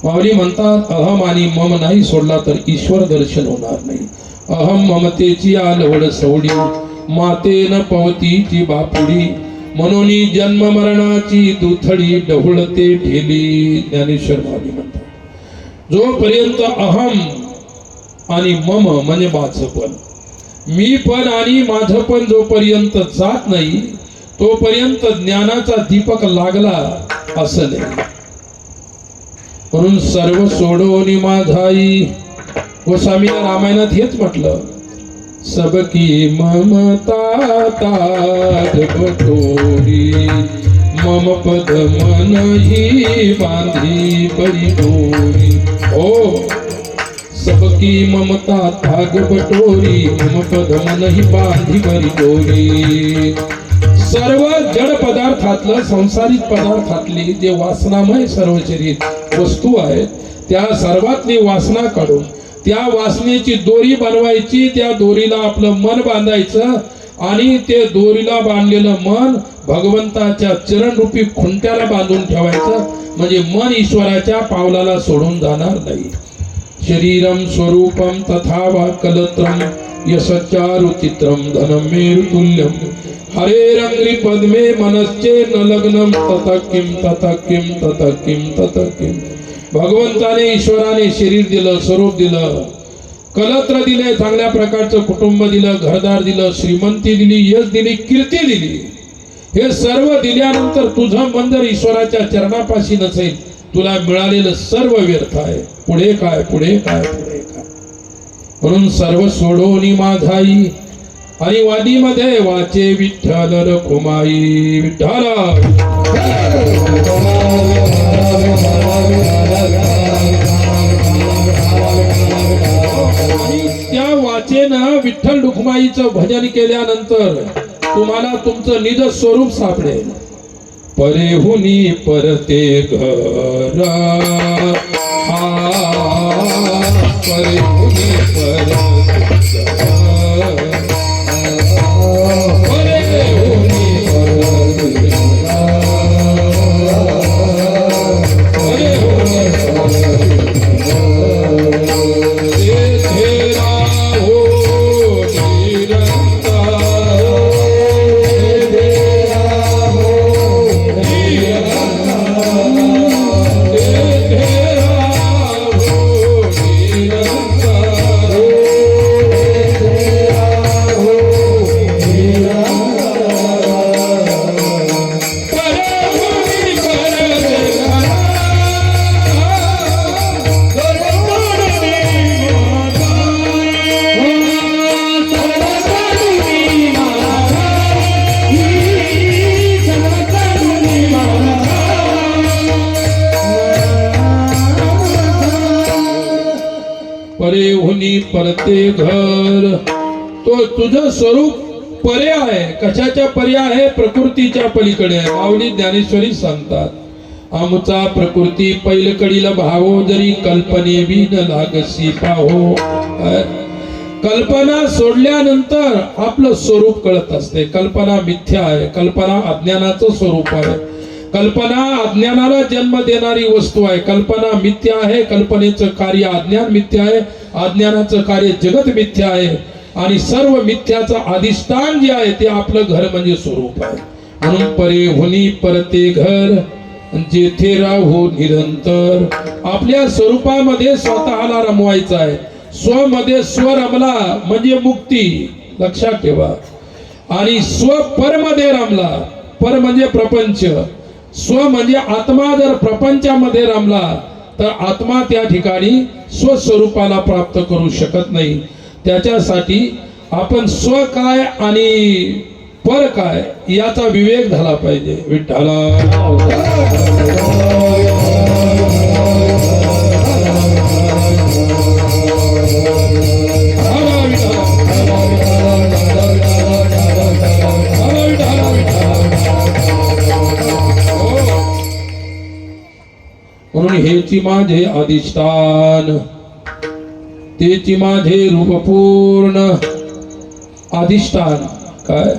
माऊली म्हणतात, अहम आणि मम नाही सोडला तर ईश्वर दर्शन होणार नाही. अहम ममतेची आलवड सोडी, मातेन पवतीची बापुडी, म्हणून जन्म मरणाची दुथडी ढवळते ठेली. ज्ञानेश्वर माऊली म्हणतात, जोपर्यंत अहम आणि मम म्हणजे माझपण, मी पण आणि माझपण जोपर्यंत जात नाही तोपर्यंत ज्ञानाचा दीपक लागला असं नाही. म्हणून सर्व सोडोनी माझाई. गोस्वामीने रामायणात हेच म्हटलं, सबकी ममता ताज बटोरी, मम पद मन ही बांधी बरी दोरी. हो, सबकी ममता ताग बटोरी, मम पद मन ही बांधी बरी दोरी. सर्व जड पदार्थातलं, सांसारिक पदार्थातली जे वासनामय सर्व शरीर वस्तू आहेत त्या सर्वातली वासना काढून त्या वासनेची दोरी बनवायची, त्या दोरीला आपलं मन बांधायचं आणि ते दोरीला बांधलेलं मन भगवंताच्या चरणरूपी खुंट्याला बांधून ठेवायचं. म्हणजे मन ईश्वराच्या पावलाला सोडून जाणार नाही. शरीरम स्वरूपम तथा वा कलत्रम यशचारुचित्रम धनम मेरुतुल्यम हरेरंग्री पद्मे मनश्चे न लग्नम तत किम तत किम तत किम तत किम. भगवंताने ईश्वराने शरीर दिलं, स्वरूप दिलं, कलत्र दिले, चांगल्या प्रकारचं कुटुंब दिलं, घरदार दिलं, श्रीमंती दिली, यश दिली, कीर्ती दिली. हे सर्व दिल्यानंतर तुझं मन जर ईश्वराच्या चरणापाशी नसेल, तुला मिळालेलं सर्व व्यर्थ आहे. पुढे काय, पुढे काय, पुढे काय. म्हणून सर्व सोडोनी माझाई. आणि वादीमध्ये वाचे विठ्ठल रखुमाई. विठ्ठला आणि त्या वाचेनं विठ्ठल रखुमाईचं भजन केल्यानंतर तुम्हाला तुमचं निज स्वरूप सापडेल. परेहुनी परते घरा, परेहुनी परते घरा. परेहुनी परते घर. तो तुझं स्वरूप परे आहे. कशाच्या परे आहे? प्रकृतीच्या पलीकडे आहे. माऊली ज्ञानेश्वरी सांगतात, आमचा प्रकृती पैलकडील भावो, जरी कल्पने बी न लागसी पाहो. कल्पना सोडल्यानंतर आपलं स्वरूप कळत असते. कल्पना मिथ्या आहे. कल्पना अज्ञानाचं स्वरूप आहे. कल्पना अज्ञानाला जन्म देणारी वस्तू आहे. कल्पना मिथ्या आहे. कल्पनेचं कार्य अज्ञान मिथ्या आहे. अज्ञानाचं कार्य जगत मिथ्या आहे. आणि सर्व मिथ्याचं अधिष्ठान जे आहे ते आपलं घर म्हणजे स्वरूप आहे. म्हणून परेहुनी परते घर, जेथे राहू निरंतर. आपल्या स्वरूपामध्ये स्वतःला रमवायचं आहे. स्वमध्ये स्व रमला म्हणजे मुक्ती, लक्षात ठेवा. आणि स्व परमध्ये रमला, पर म्हणजे प्रपंच, स्व म्हणजे आत्मा जर प्रपंचामध्ये रमला तर आत्मा त्या ठिकाणी स्वस्वरूपाला प्राप्त करू शकत नाही. त्याच्यासाठी आपण स्व काय आणि पर काय याचा विवेक झाला पाहिजे. विठ्ठला तेची माझे अधिष्ठान, तेची माझे रूपपूर्ण अधिष्ठान. काय?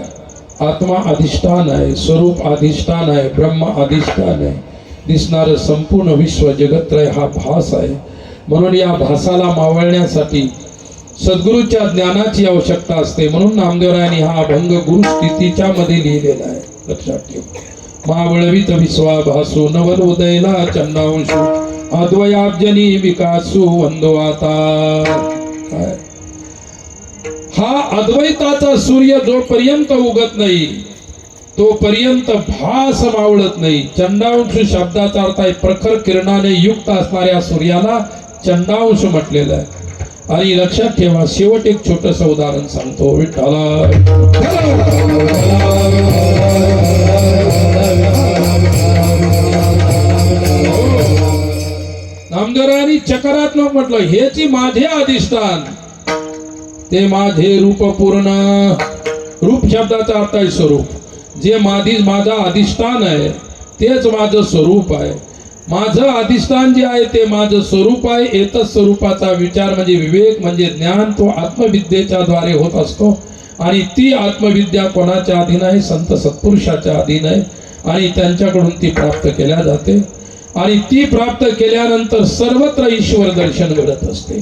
आत्मा अधिष्ठान आहे, स्वरूप अधिष्ठान आहे, ब्रह्म अधिष्ठान आहे. दिसणारं संपूर्ण विश्व जगत्रय हा भास आहे. म्हणून या भासाला मावळण्यासाठी सद्गुरूच्या ज्ञानाची आवश्यकता असते. म्हणून नामदेवरायांनी हा अभंग गुरु स्थितीच्या मध्ये लिहिलेला आहे. लक्षात ठेव. मावळवित विश्वाभासू नवल उदयला चंडांशू अद्वयाब्जनी विकासू वंदो आता. काय? हा अद्वैताचा सूर्य जोपर्यंत उगत नाही तोपर्यंत भास मावळत नाही. चंडांश शब्दाचा अर्थ आहे प्रखर किरणाने युक्त असणाऱ्या सूर्याला चंडांश म्हटलेलं आहे. आणि लक्षात ठेवा, शेवट एक छोटस उदाहरण सांगतो. विठ्ठला नामदेवरायांनी चकारात्मक म्हटलं, हेची माझे अधिष्ठान, ते माझे रूपपूर्ण. रूप शब्दाचा अर्थ आहे स्वरूप. जे माझा अधिष्ठान आहे तेच माझं स्वरूप आहे. माझं अधिष्ठान जे आहे ते माझं स्वरूप आहे. एकच स्वरूपाचा विचार म्हणजे विवेक म्हणजे ज्ञान, तो आत्मविद्येच्या द्वारे होत असतो. आणि ती आत्मविद्या कोणाच्या अधीन आहे? संत सत्पुरुषाच्या अधीन आहे. आणि त्यांच्याकडून ती प्राप्त केल्या जाते. आणि ती प्राप्त केल्यानंतर सर्वत्र ईश्वर दर्शन घडत असते.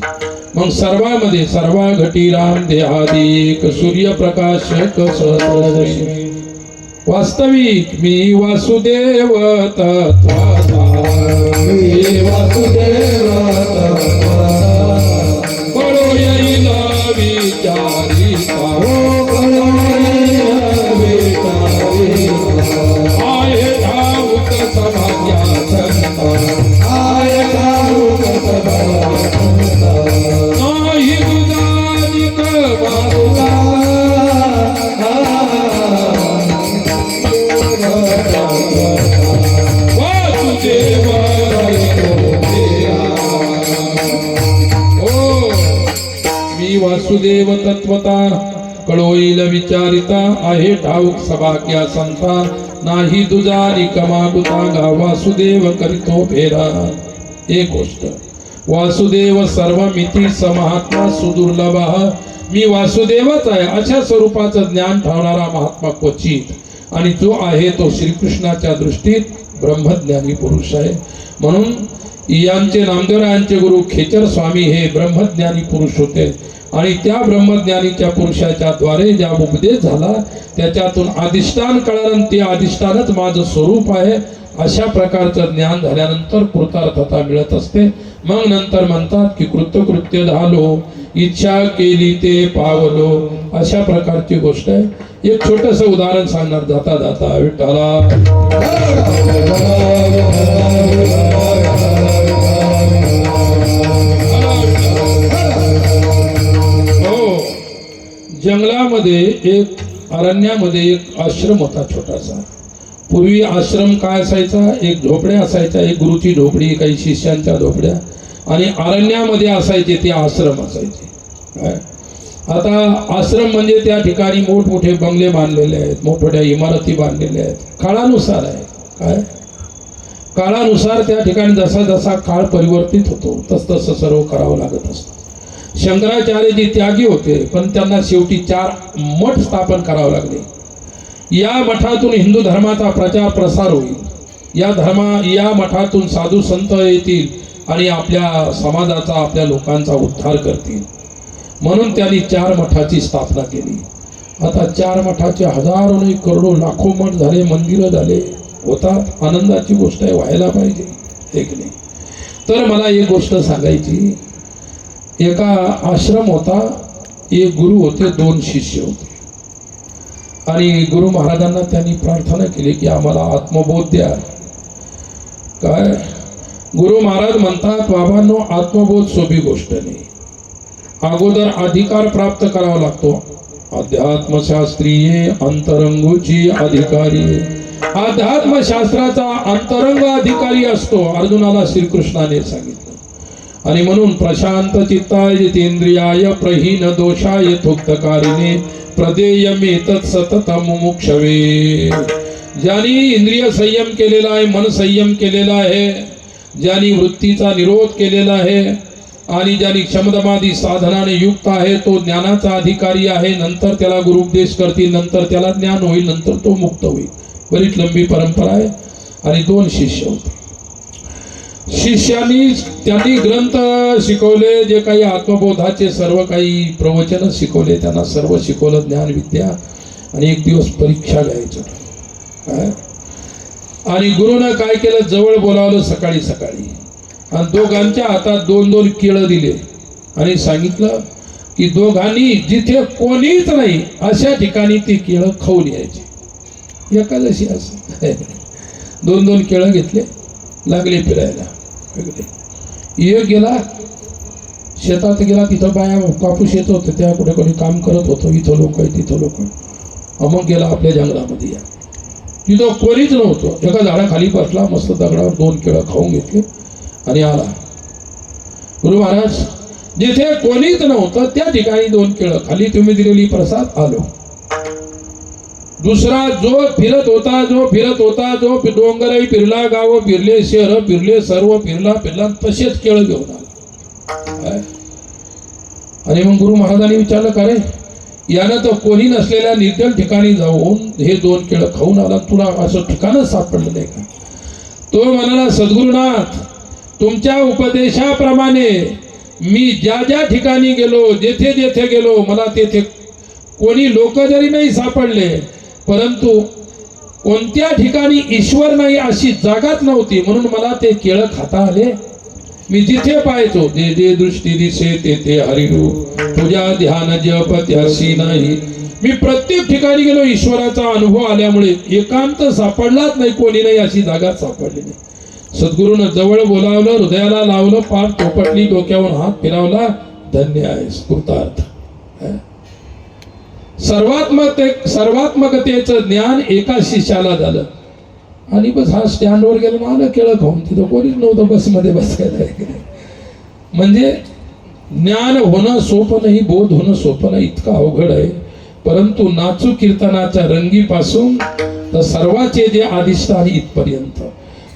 मग सर्वामध्ये सर्वा घटी राम देहादिक सूर्यप्रकाश सहस्रदर्शी. वास्तविक मी वासुदेव तत्त्वाचा, मी वासुदेव तत्त्वाचा, कळो येईल विचारिता, कळो येईल विचारिता. आहे ठाऊक सभाग्या संता, आहे ठाऊक सभाग्या संता. नाही दुजानिक बाजूला वासुदेव तत्वता, कळोईल विचारिता. आहे ठाऊक सभाग्या संता, नाही दुजा रिकमा गुतांगा. वासुदेव करितो फेरा. एक गोष्ट, वासुदेव सर्वमिती समहात्मा सुदुर्लभ. मी वासुदेवच आहे अशा स्वरूपाचं ज्ञान ठेवणारा महात्मा क्वचित. आणि जो आहे तो श्रीकृष्णाच्या दृष्टीत ब्रह्मज्ञानी पुरुष आहे. म्हणून यांचे नामदेवरायांचे गुरु खेचर स्वामी हे ब्रह्मज्ञानी पुरुष होते. आणि त्या ब्रह्मज्ञानीच्या पुरुषाच्या द्वारे ज्या उपदेश झाला त्याच्यातून अधिष्ठान कळलं. ते अधिष्ठानच माझं स्वरूप आहे अशा प्रकारचं ज्ञान झाल्यानंतर कृतार्थता मिळत असते. मग नंतर म्हणतात की कृतकृत्य झालो, इच्छा केली ते पावलो. अशा प्रकारची गोष्ट आहे. एक छोटस उदाहरण सांगणार जाता जाता. विठ्ठला जंगलामध्ये एक अरण्यामध्ये एक आश्रम होता छोटासा. पूर्वी आश्रम काय असायचा? एक झोपड्या असायच्या, एक गुरुची झोपडी, काही शिष्यांच्या झोपड्या, आणि अरण्यामध्ये असायचे ते आश्रम असायचे. काय आता आश्रम म्हणजे त्या ठिकाणी मोठमोठे बंगले बांधलेले आहेत, मोठमोठ्या इमारती बांधलेल्या आहेत. काळानुसार आहे. काय काळानुसार त्या ठिकाणी जसा जसा काळ परिवर्तित होतो तस तसं सर्व करावं लागत असतं. शंकराचार्य जी त्यागी होते पण त्यांना शेवटी 4 मठ स्थापन करावे लागले. या मठातून हिंदू धर्माचा प्रचार प्रसार होईल. या मठातून साधू संत येतील आणि आपल्या समाजाचा, आपल्या लोकांचा उद्धार करतील. म्हणून त्यांनी 4 मठाची स्थापना केली. आता 4 मठाचे हजारो नाही करोडो लाखो मठ झाले, मंदिरं झाले. होतात, आनंदाची गोष्ट आहे, व्हायला पाहिजे, एक नाही. तर मला एक गोष्ट सांगायची. एका आश्रम होता, एक गुरु होते, 2 शिष्य होते. आणि गुरु महाराजांना त्यांनी प्रार्थना केली की आम्हाला आत्मबोध द्या. काय गुरु महाराज म्हणतात, बाबांनो, आत्मबोध सोपी गोष्ट नाही. अगोदर अधिकार प्राप्त करावा लागतो. अध्यात्मशास्त्रीय अंतरंगूची अधिकारी. अध्यात्मशास्त्राचा अंतरंग अधिकारी असतो, अर्जुनाला श्रीकृष्णाने सांगितलं. आणि म्हणून प्रशांत चित्ताय जितेंद्रियाय प्रहीन दोषाय थुक्तकारिणे प्रदेयमेतत् सतत मुमुक्षवे. ज्यांनी इंद्रिय संयम केलेला आहे, मन संयम केलेला आहे, ज्यांनी वृत्तीचा निरोध केलेला आहे आणि ज्यांनी क्षमदमादी साधनाने युक्त आहे तो ज्ञानाचा अधिकारी आहे. नंतर त्याला गुरुपदेश करतील, नंतर त्याला ज्ञान होईल, नंतर तो मुक्त होईल. बरीच लंबी परंपरा आहे. आणि 2 शिष्य होते. शिष्यांनी त्यांनी ग्रंथ शिकवले, जे काही आत्मबोधाचे सर्व काही प्रवचन शिकवले, त्यांना सर्व शिकवलं ज्ञान विद्या. आणि एक दिवस परीक्षा घ्यायचं काय. आणि गुरुनं काय केलं, जवळ बोलावलं सकाळी सकाळी आणि दोघांच्या हातात 2-2 केळं दिले आणि सांगितलं की दोघांनी जिथे कोणीच नाही अशा ठिकाणी ती केळं खाऊन यायची. एकादशी असं 2-2 केळं घेतले, लागले फिरायला. एक गेला शेतात गेला, तिथं बाया कापूस येत होतं, त्या कुठे कोणी काम करत होतं, इथं लोक आहे तिथं लोक. मग गेला आपल्या जंगलामध्ये, या तिथं कोणीच नव्हतं. एका झाडाखाली बसला, मस्त दगडावर 2 केळं खाऊन घेतले आणि आला. गुरु महाराज जिथे कोणीच नव्हतं त्या ठिकाणी 2 केळं खाली, तुम्ही दिलेली प्रसाद आलो. दुसरा जो फिरत होता जो डोंगरही फिरला, गाव फिरले, शहर फिरले, सर्व फिरला तसेच केळं घेऊन आला. आणि मग गुरु महाराजांनी विचारलं, का रे यानं तर कोणी नसलेल्या निर्जन ठिकाणी जाऊन हे 2 केळं खाऊन आला, तुला असं ठिकाणच सापडलं नाही का? तो म्हणाला, सद्गुरुनाथ तुमच्या उपदेशाप्रमाणे मी ज्या ज्या ठिकाणी गेलो, जेथे जेथे गेलो, मला तेथे कोणी लोक जरी नाही सापडले, परंतु कोणत्या ठिकाणी ईश्वर नाही अशी जागाच नव्हती, म्हणून मला ते केळं खाता आले. मी जिथे पाहायचो जे जे दृष्टी दिसे तेथे हरिरूप, तुझ्या ध्यान जप त्यासी नाही. मी प्रत्येक ठिकाणी गेलो, ईश्वराचा अनुभव आल्यामुळे एकांत सापडलाच नाही, कोणी नाही अशी जागाच सापडली नाही. सद्गुरूनं जवळ बोलावलं, हृदयाला लावलं, पाठ थोपटली, डोक्यावर हात फिरवला, धन्य आहेस, कृतार्थ. सर्वात्मकतेचं ज्ञान एका शिष्याला झालं. आणि बस हा स्टँडवर गेला, आलं केळं खाऊन, तिथं कोणीच नव्हतं बसमध्ये बसायला. म्हणजे ज्ञान होणं सोपं नाही, बोध होणं सोपं नाही, इतकं अवघड आहे. परंतु नाचू कीर्तनाच्या रंगीपासून तर सर्वाचे जे अधिष्ठान इथपर्यंत,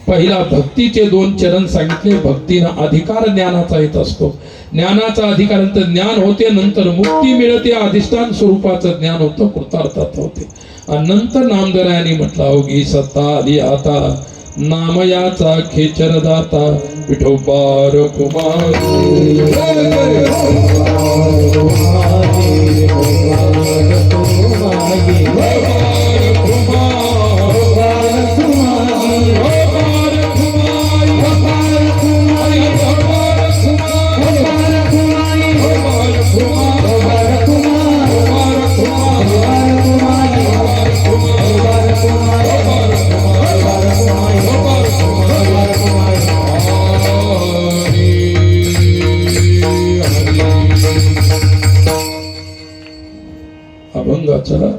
पहिला भक्तीचे 2 चरण सांगितले. भक्तीनं अधिकार ज्ञानाचा येत असतो, ज्ञानाचा अधिकारानंतर ज्ञान होते, नंतर मुक्ती मिळते, अधिष्ठान स्वरूपाचं ज्ञान होतं, कृतार्थात होते. आणि नंतर नामदेवानी म्हटलं, अवघी सत्ता आली आता, नामयाचा खेचर दाता, विठोबार कुमार. अभंगाचा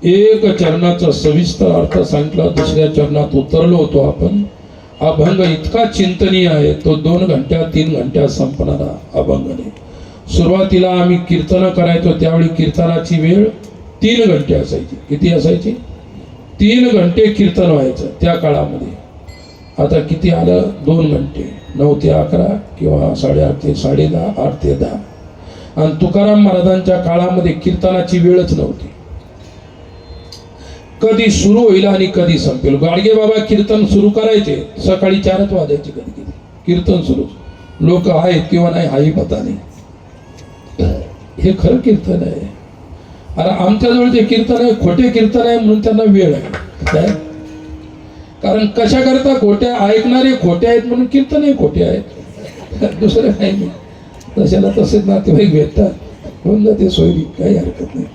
1 चरणाचा सविस्तर अर्थ सांगितला. 2ऱ्या चरणात उतरलो होतो आपण. अभंग इतका चिंतनीय आहे, तो 2 घंट्या 3 घंट्या संपणारा अभंग नाही. सुरुवातीला आम्ही कीर्तन करायचो, त्यावेळी कीर्तनाची वेळ 3 घंटे असायची. किती असायची? 3 घंटे कीर्तन व्हायचं त्या काळामध्ये. आता किती आलं? 2 घंटे, 9 ते 11 किंवा 8:30 ते 10:30, 8 ते 10. आणि तुकाराम महाराजांच्या काळामध्ये कीर्तनाची वेळच नव्हती. कधी सुरू होईल आणि कधी संपेल. गाडगे बाबा कीर्तन सुरू करायचे, सकाळी 4च वाजायचे, कधी कधी कीर्तन सुरू. लोक आहेत किंवा नाही हाही पता नाही. हे खरं कीर्तन आहे. अरे आमच्याजवळ जे कीर्तन आहे खोटे कीर्तन आहे, म्हणून त्यांना वेळ आहे. काय? कारण कशा करता खोट्या ऐकणारे खोटे आहेत म्हणून कीर्तनही खोटे आहेत, दुसरं काही नाही. तशाला तसेच नातेवाईक भेटतात, होऊन जाते सोयरी, काही हरकत नाही.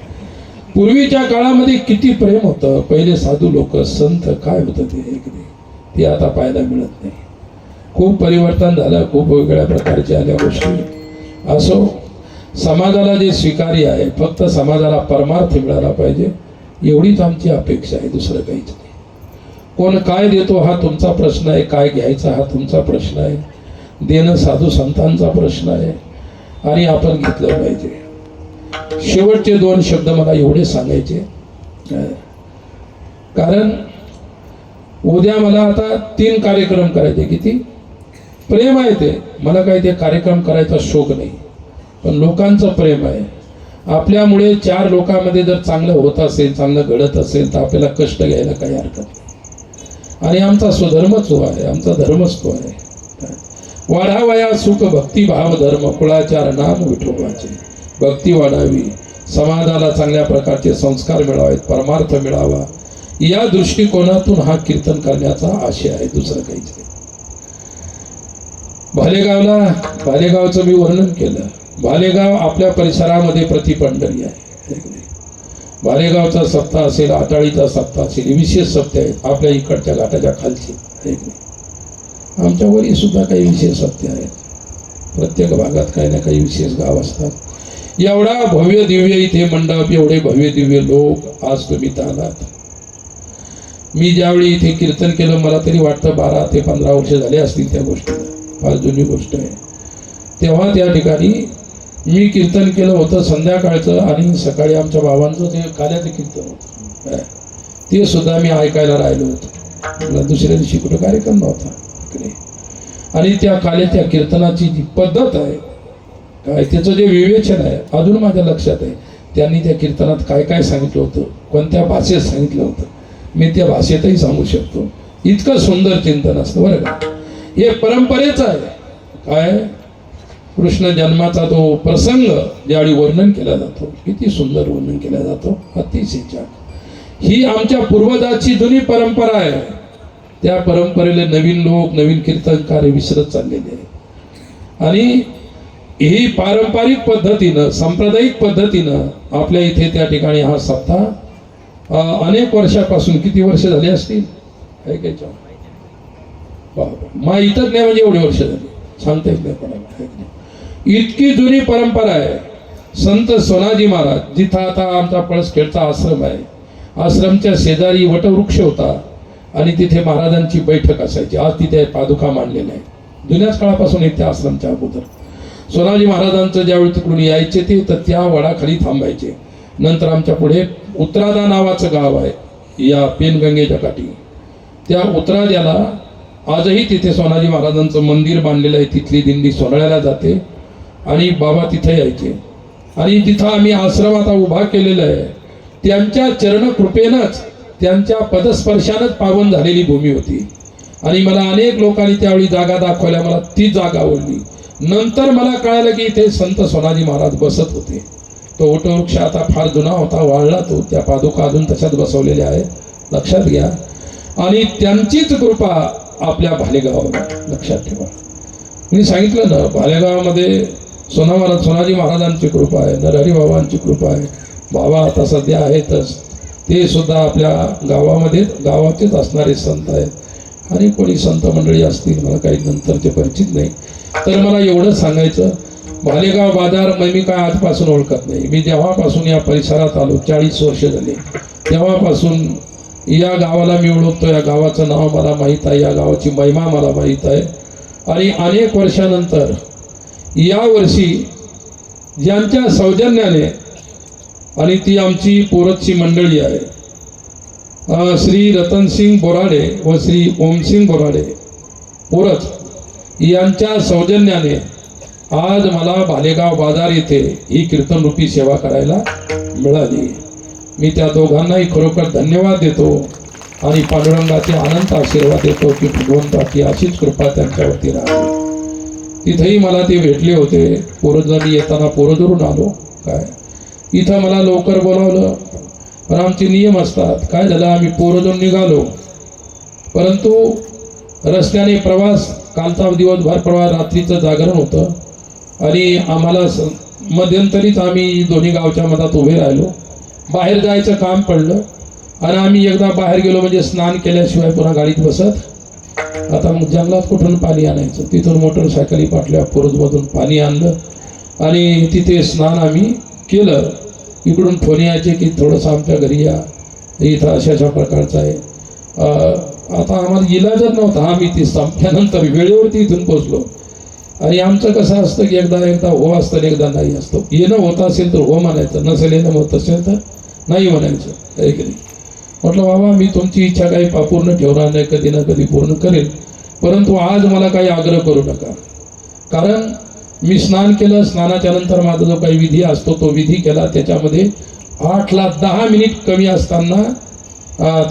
पूर्वीच्या काळामध्ये किती प्रेम होतं. पहिले साधू लोक, संत काय होतं ते आता पाहायला मिळत नाही. खूप परिवर्तन झालं, खूप वेगळ्या प्रकारचे आल्या गोष्टी. असो, समाजाला जे स्वीकार्य आहे, फक्त समाजाला परमार्थ मिळाला पाहिजे, एवढीच आमची अपेक्षा आहे, दुसरं काहीच नाही. कोण काय देतो हा तुमचा प्रश्न आहे, काय घ्यायचा हा तुमचा प्रश्न आहे, देणं साधू संतांचा प्रश्न आहे, आणि आपण घेतलं पाहिजे. शेवटचे 2 शब्द मला एवढे सांगायचे, कारण उद्या मला आता 3 कार्यक्रम करायचे. किती? प्रेम आहे ते. मला काही ते कार्यक्रम करायचा शौक नाही, पण लोकांचं प्रेम आहे. आपल्यामुळे 4 लोकांमध्ये जर चांगलं होत असेल, चांगलं घडत असेल, तर आपल्याला कष्ट घ्यायला काही हरकत नाही. आणि आमचा स्वधर्मच तो आहे, आमचा धर्मच तो आहे. वाढावया सुख भक्ती भाव धर्म, कुळाचार नाम विठोबाचे. भक्ती वाढावी, समाजाला चांगल्या प्रकारचे संस्कार मिळावेत, परमार्थ मिळावा, या दृष्टिकोनातून हा कीर्तन करण्याचा आशय आहे, दुसरं काहीच नाही. भालेगावचं मी वर्णन केलं. भालेगाव आपल्या परिसरामध्ये प्रतिपंढरी आहे. भालेगावचा सप्ताह असेल, आटाळीचा सप्ताह असेल, विशेष सप्ताह आहेत आपल्या इकडच्या घाटाच्या खालचे. आमच्या वरी सुद्धा काही विशेष सप्ताह आहेत. प्रत्येक भागात काही ना काही विशेष गाव असतात. एवढा भव्य दिव्य इथे मंडप, एवढे भव्य दिव्य लोक, आज तुम्ही आलात. मी ज्यावेळी इथे कीर्तन केलं, मला तरी वाटतं 12 ते 15 वर्ष झाले असतील त्या गोष्टीला. फार जुनी गोष्ट आहे. तेव्हा त्या ठिकाणी मी कीर्तन केलं होतं संध्याकाळचं, आणि सकाळी आमच्या बाबांचं ते काल्याचं कीर्तन होतं, ते सुद्धा मी ऐकायला राहिलो होतो. मला दुसऱ्या दिवशी कुठं कार्यक्रम नव्हता. आणि त्या काल्याच्या कीर्तनाची जी पद्धत आहे, काय त्याचं जे विवेचन आहे, अजून माझ्या लक्षात आहे. त्यांनी त्या कीर्तनात काय काय सांगितलं होतं, कोणत्या भाषेत सांगितलं होतं, मी त्या भाषेतही सांगू शकतो. इतकं सुंदर चिंतन असतं बरं का. हे परंपरेचं आहे. काय कृष्ण जन्माचा तो प्रसंग ज्यावेळी वर्णन केला जातो, किती सुंदर वर्णन केला जातो, अतिशय छान. ही आमच्या पूर्वजाची जुनी परंपरा आहे. त्या परंपरेला नवीन लोक, नवीन कीर्तनकार विसरत चाललेले आहे. आणि ही पारंपरिक पद्धतीनं, सांप्रदायिक पद्धतीनं आपल्या इथे त्या ठिकाणी हा सप्ताह अनेक वर्षापासून, किती वर्ष झाली असतील, माहीतच नाही म्हणजे एवढे वर्ष झाली, सांगता येत नाही कोणाला. इतकी जुनी परंपरा आहे. संत सोनाजी महाराज, जिथं आता आमचा पळसखेडचा आश्रम आहे, आश्रमच्या शेजारी वटवृक्ष होता, आणि तिथे महाराजांची बैठक असायची. आज तिथे पादुका मांडलेल्या आहेत, जुन्याच काळापासून आहेत. त्या आश्रमच्या अगोदर सोनाजी महाराजांचं ज्यावेळी तिकडून यायचे ते, तर त्या वडाखाली थांबायचे. नंतर आमच्या पुढे उतरादा नावाचं गाव आहे या पेनगंगेच्या काठी. त्या उतराद्याला आजही तिथे सोनाजी महाराजांचं मंदिर बांधलेलं आहे. तिथली दिंडी सोहळ्याला जाते आणि बाबा तिथे यायचे. आणि तिथं आम्ही आश्रम आता उभा केलेला आहे. त्यांच्या चरणकृपेनंच, त्यांच्या पदस्पर्शानंच पावन झालेली भूमी होती. आणि मला अनेक लोकांनी त्यावेळी जागा दाखवल्या, मला ती जागा आवडली. नंतर मला कळालं की इथे संत सोनाजी महाराज बसत होते. तो वटवृक्ष आता फार जुना होता, वाळला तो. त्या पादुका अजून तशाच बसवलेल्या आहेत, लक्षात घ्या. आणि त्यांचीच कृपा आपल्या भालेगावाला, लक्षात ठेवा. मी सांगितलं ना, भालेगावामध्ये सोनाजी महाराजांची कृपा आहे, नरहरिबाबांची कृपा आहे. बाबा आता सध्या आहेतच, ते सुद्धा आपल्या गावामध्ये गावाचेच असणारे संत आहेत. आणि कोणी संत मंडळी असतील, मला काही नंतरचे परिचित नाही. तर मला एवढं सांगायचं, भालेगाव बाजार मी काय आजपासून ओळखत नाही. मी जेव्हापासून या परिसरात आलो, 40 वर्ष झाले, तेव्हापासून या गावाला मी ओळखतो. या गावाचं नाव मला माहीत आहे, या गावाची महिमा मला माहीत आहे. आणि अनेक वर्षानंतर यावर्षी ज्यांच्या सौजन्याने, आणि ती आमची पोरतची मंडळी आहे, श्री रतनसिंग बोराडे व श्री ओमसिंग बोराडे पोरत, यांच्या सौजन्याने आज मला भालेगाव बाजार येथे ही कीर्तनरूपी सेवा करायला मिळाली. मी त्या दोघांनाही खरोखर धन्यवाद देतो आणि पांडुरंगाचे अनंत आशीर्वाद देतो की भगवंताची अशीच कृपा त्यांच्यावरती राहावी. तिथेही मला ते भेटले होते. पोरजनी येताना पोरजवरून आलो. काय इथं मला लवकर बोलावलं, पण आमचे नियम असतात. काय झालं, आम्ही पोरजवरून निघालो, परंतु रस्त्याने प्रवास, कालचा दिवसभर प्रवास, रात्रीचं जागरण होतं. आणि आम्हाला मध्यंतरीच आम्ही दोन्ही गावच्या मधात उभे राहिलो. बाहेर जायचं काम पडलं, आणि आम्ही एकदा बाहेर गेलो म्हणजे स्नान केल्याशिवाय पुन्हा गाडीत बसत. आता मग जंगलात कुठून पाणी आणायचं, तिथून मोटरसायकली पाटल्या, पोरजमधून पाणी आणलं आणि तिथे स्नान आम्ही केलं. इकडून फोन यायचे की थोडंसं आमच्या घरी या, इथं अशा प्रकारचं आहे. आता आम्हाला इलाजच नव्हता. आम्ही ती संपल्यानंतर वेळेवरती इथून पोचलो. आणि आमचं कसं असतं की एकदा हो असतं, एकदा नाही असतं. येणं होत असेल तर हो म्हणायचं, नसेल येणं होत असेल तर नाही म्हणायचं. आहे की नाही. म्हटलं बाबा, मी तुमची इच्छा काही पूर्ण ठेवणार नाही, कधी ना कधी पूर्ण करेल. परंतु आज मला काही आग्रह करू नका, कारण मी स्नान केलं, स्नानाच्या नंतर माझा जो काही विधी असतो तो विधी केला. त्याच्यामध्ये 8 ला 10 मिनिट कमी असताना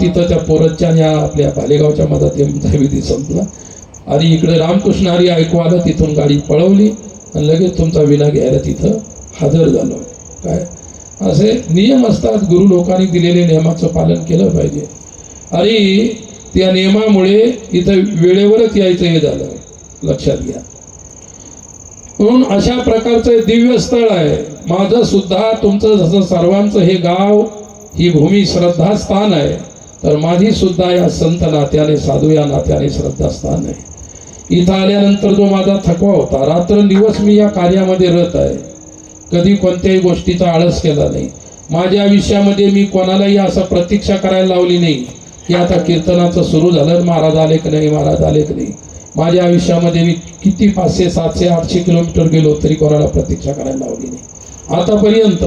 तिथं त्या पोरच्या या आपल्या भालेगावच्या मधात विधी संपला आणि इकडे रामकृष्ण हरी ऐकू आलं. तिथून गाडी पळवली आणि लगेच तुमचा विना घ्यायला तिथं हजर झालो. काय असे नियम असतात, गुरु लोकांनी दिलेले नियमाचं पालन केलं पाहिजे आणि त्या नियमामुळे इथं वेळेवरच यायचं हे झालं, लक्षात घ्या. म्हणून अशा प्रकारचं दिव्य स्थळ आहे. माझं सुद्धा तुमचं जसं सर्वांचं हे गाव, ही भूमी श्रद्धास्थान आहे, तर माझी सुद्धा या संत नात्याने, साधू या नात्याने श्रद्धास्थान आहे. इथं आल्यानंतर जो माझा थकवा होता, रात्रंदिवस मी या कार्यामध्ये रत आहे, कधी कोणत्याही गोष्टीचा आळस केला नाही. माझ्या आयुष्यामध्ये मी कोणालाही असं प्रतीक्षा करायला लावली नाही की आता कीर्तनाचं सुरू झालं, महाराज आले की नाही, महाराज आले की नाही. माझ्या आयुष्यामध्ये मी किती 500, 700, 800 किलोमीटर गेलो तरी कोणाला प्रतीक्षा करायला लावली नाही आतापर्यंत.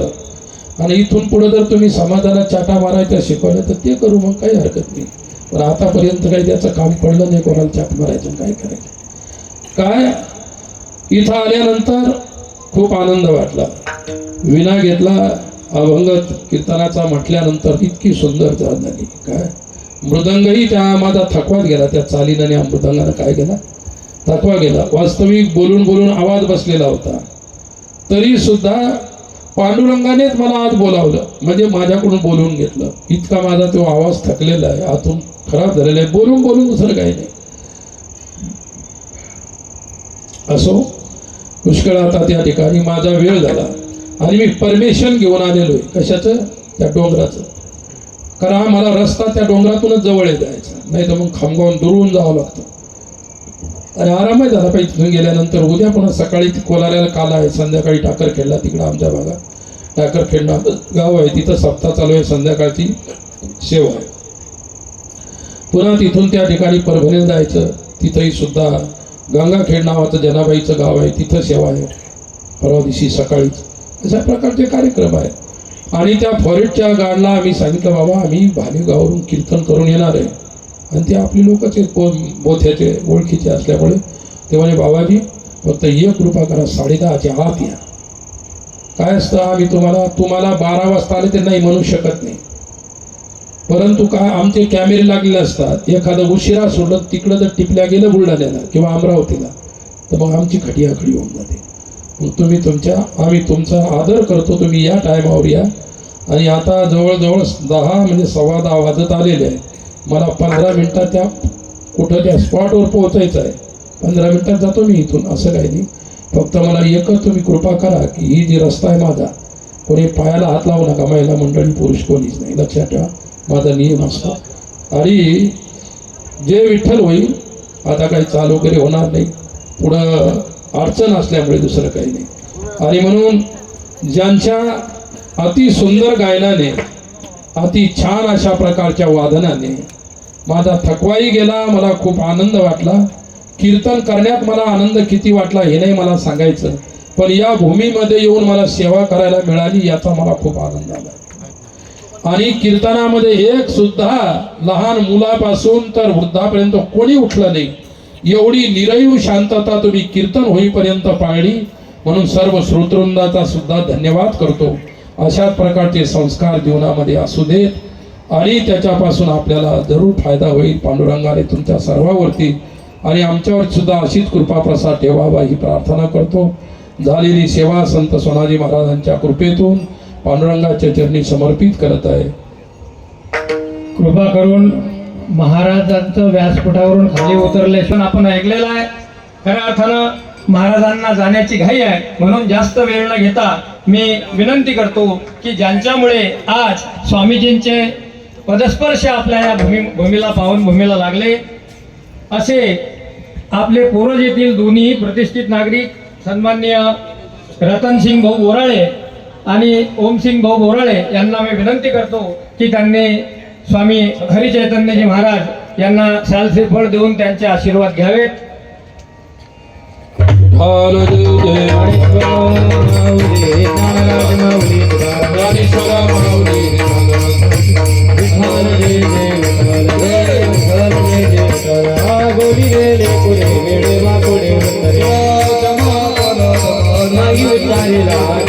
आणि इथून पुढे जर तुम्ही समाजाला चाटा मारायच्या शिकवल्या तर ते करू, मग काही हरकत नाही. पण आतापर्यंत काही त्याचं काम पडलं नाही, कोणाला चाट मारायचं काय करायचं. काय इथं आल्यानंतर खूप आनंद वाटला. विना घेतला, अभंग कीर्तनाचा म्हटल्यानंतर इतकी सुंदर झाली. काय मृदंगही त्या माझा थकवात गेला, त्या चालीनं आणि मृदंगानं काय गेला, थकवा गेला. वास्तविक बोलून बोलून आवाज बसलेला होता, तरी सुद्धा पांडुरंगानेच मला आज बोलावलं, म्हणजे माझ्याकडून बोलवून घेतलं. इतका माझा तो आवाज थकलेला आहे, आतून खराब झालेला आहे, बोलून बोलून दुसरं काही नाही. असो, पुष्कळ आता त्या ठिकाणी माझा वेळ झाला आणि मी परमिशन घेऊन आलेलो आहे. कशाचं? त्या डोंगराचं. कारण मला रस्ता त्या डोंगरातूनच जवळ जायचा, नाही तर मग खामगावून दुरून जावं लागतं. आणि आरामही झाला पाहिजे तिथून गेल्यानंतर. उद्या पुन्हा सकाळी कोलाऱ्याला काला आहे, संध्याकाळी टाकरखेडला, तिकडं आमच्या भागात टाकरखेड गाव आहे, तिथं सप्ताह चालू आहे, संध्याकाळची सेवा आहे. पुन्हा तिथून त्या ठिकाणी परभणीला जायचं, तिथंही सुद्धा गंगाखेड नावाचं जनाबाईचं गाव आहे, तिथं सेवा आहे परवा दिवशी सकाळीच. अशा प्रकारचे कार्यक्रम आहेत. आणि त्या फॉरेस्टच्या गार्डला आम्ही सांगितलं, बाबा आम्ही भालेगावरून कीर्तन करून येणार आहे, आणि ते आपली लोकच बोथ्याचे ओळखीचे असल्यामुळे ते म्हणे, बाबाजी फक्त एक कृपा करा, 10:30च्या आत या. काय असतं, आम्ही तुम्हाला 12 वाजता आले ते नाही म्हणू शकत नाही, परंतु काय आमचे कॅमेरे लागलेले असतात. एखादं उशिरा सोडलं, तिकडं जर टिपल्या गेलं बुलढाण्याला किंवा अमरावतीला, तर मग आमची खटियाखडी होऊन जाते. मग आम्ही तुमचा आदर करतो, तुम्ही या टायमावर या. आणि आता जवळजवळ 10 म्हणजे 10:15 वाजत आलेले आहे. मला 15 मिनिटात त्या कुठं त्या स्पॉटवर पोहोचायचं आहे. 15 मिनिटात जातो मी इथून, असं काही नाही. फक्त मला एकच तुम्ही कृपा करा की ही जी रस्ता आहे माझा, कोणी पायाला हात लावू नका, महिला मंडळी पुरुष कोणीच नाही, लक्षात ठेवा, माझा नियम असतो. आणि जे विठ्ठल होईल, आता काही चाल वगैरे होणार नाही, पुढं अडचण असल्यामुळे दुसरं काही नाही. आणि म्हणून ज्यांच्या अति सुंदर गायनाने, अति छान अशा प्रकारच्या वादनाने माझा थकवाही गेला, मला खूप आनंद वाटला. कीर्तन करण्यात मला आनंद किती वाटला हे नाही मला सांगायचं, पण या भूमीमध्ये येऊन मला सेवा करायला मिळाली याचा मला खूप आनंद आला. आणि कीर्तनामध्ये एक सुद्धा लहान मुलापासून तर वृद्धापर्यंत कोणी उठलं नाही, एवढी निरयू शांतता तुम्ही कीर्तन होईपर्यंत पाळली. म्हणून सर्व श्रोतृवृंदाचा सुद्धा धन्यवाद करतो. अशाच प्रकारचे संस्कार जीवनामध्ये असू देत आणि त्याच्यापासून आपल्याला जरूर फायदा होईल. पांडुरंगाने तुमच्या सर्वांवरती आणि आमच्यावर सुद्धा अशीच कृपा प्रसाद ठेवावा ही प्रार्थना करतो. झालेली सेवा संत सोनाजी महाराजांच्या कृपेतून पांडुरंगाच्या चरणी समर्पित करत आहे. कृपा करून महाराजांचं व्यासपीठावरून खाली उतरले आपण ऐकलेलं आहे. खऱ्या अर्थानं महाराजांना जाण्याची घाई आहे, म्हणून जास्त वेळ न घेता मी विनंती करतो की ज्यांच्यामुळे आज स्वामीजींचे पदस्पर्श आपल्या या भूमीला, पावन भूमीला लागले, असे आपले पूर्वज येथील दोन्ही प्रतिष्ठित नागरिक सन्माननीय रतनसिंग भाऊ बोराळे आणि ओमसिंग भाऊ बोराळे यांना मी विनंती करतो की त्यांनी स्वामी हरिचैतन्यजी महाराज यांना शालचे फळ देऊन त्यांचे आशीर्वाद घ्यावेत. गोरी रे हरी लाल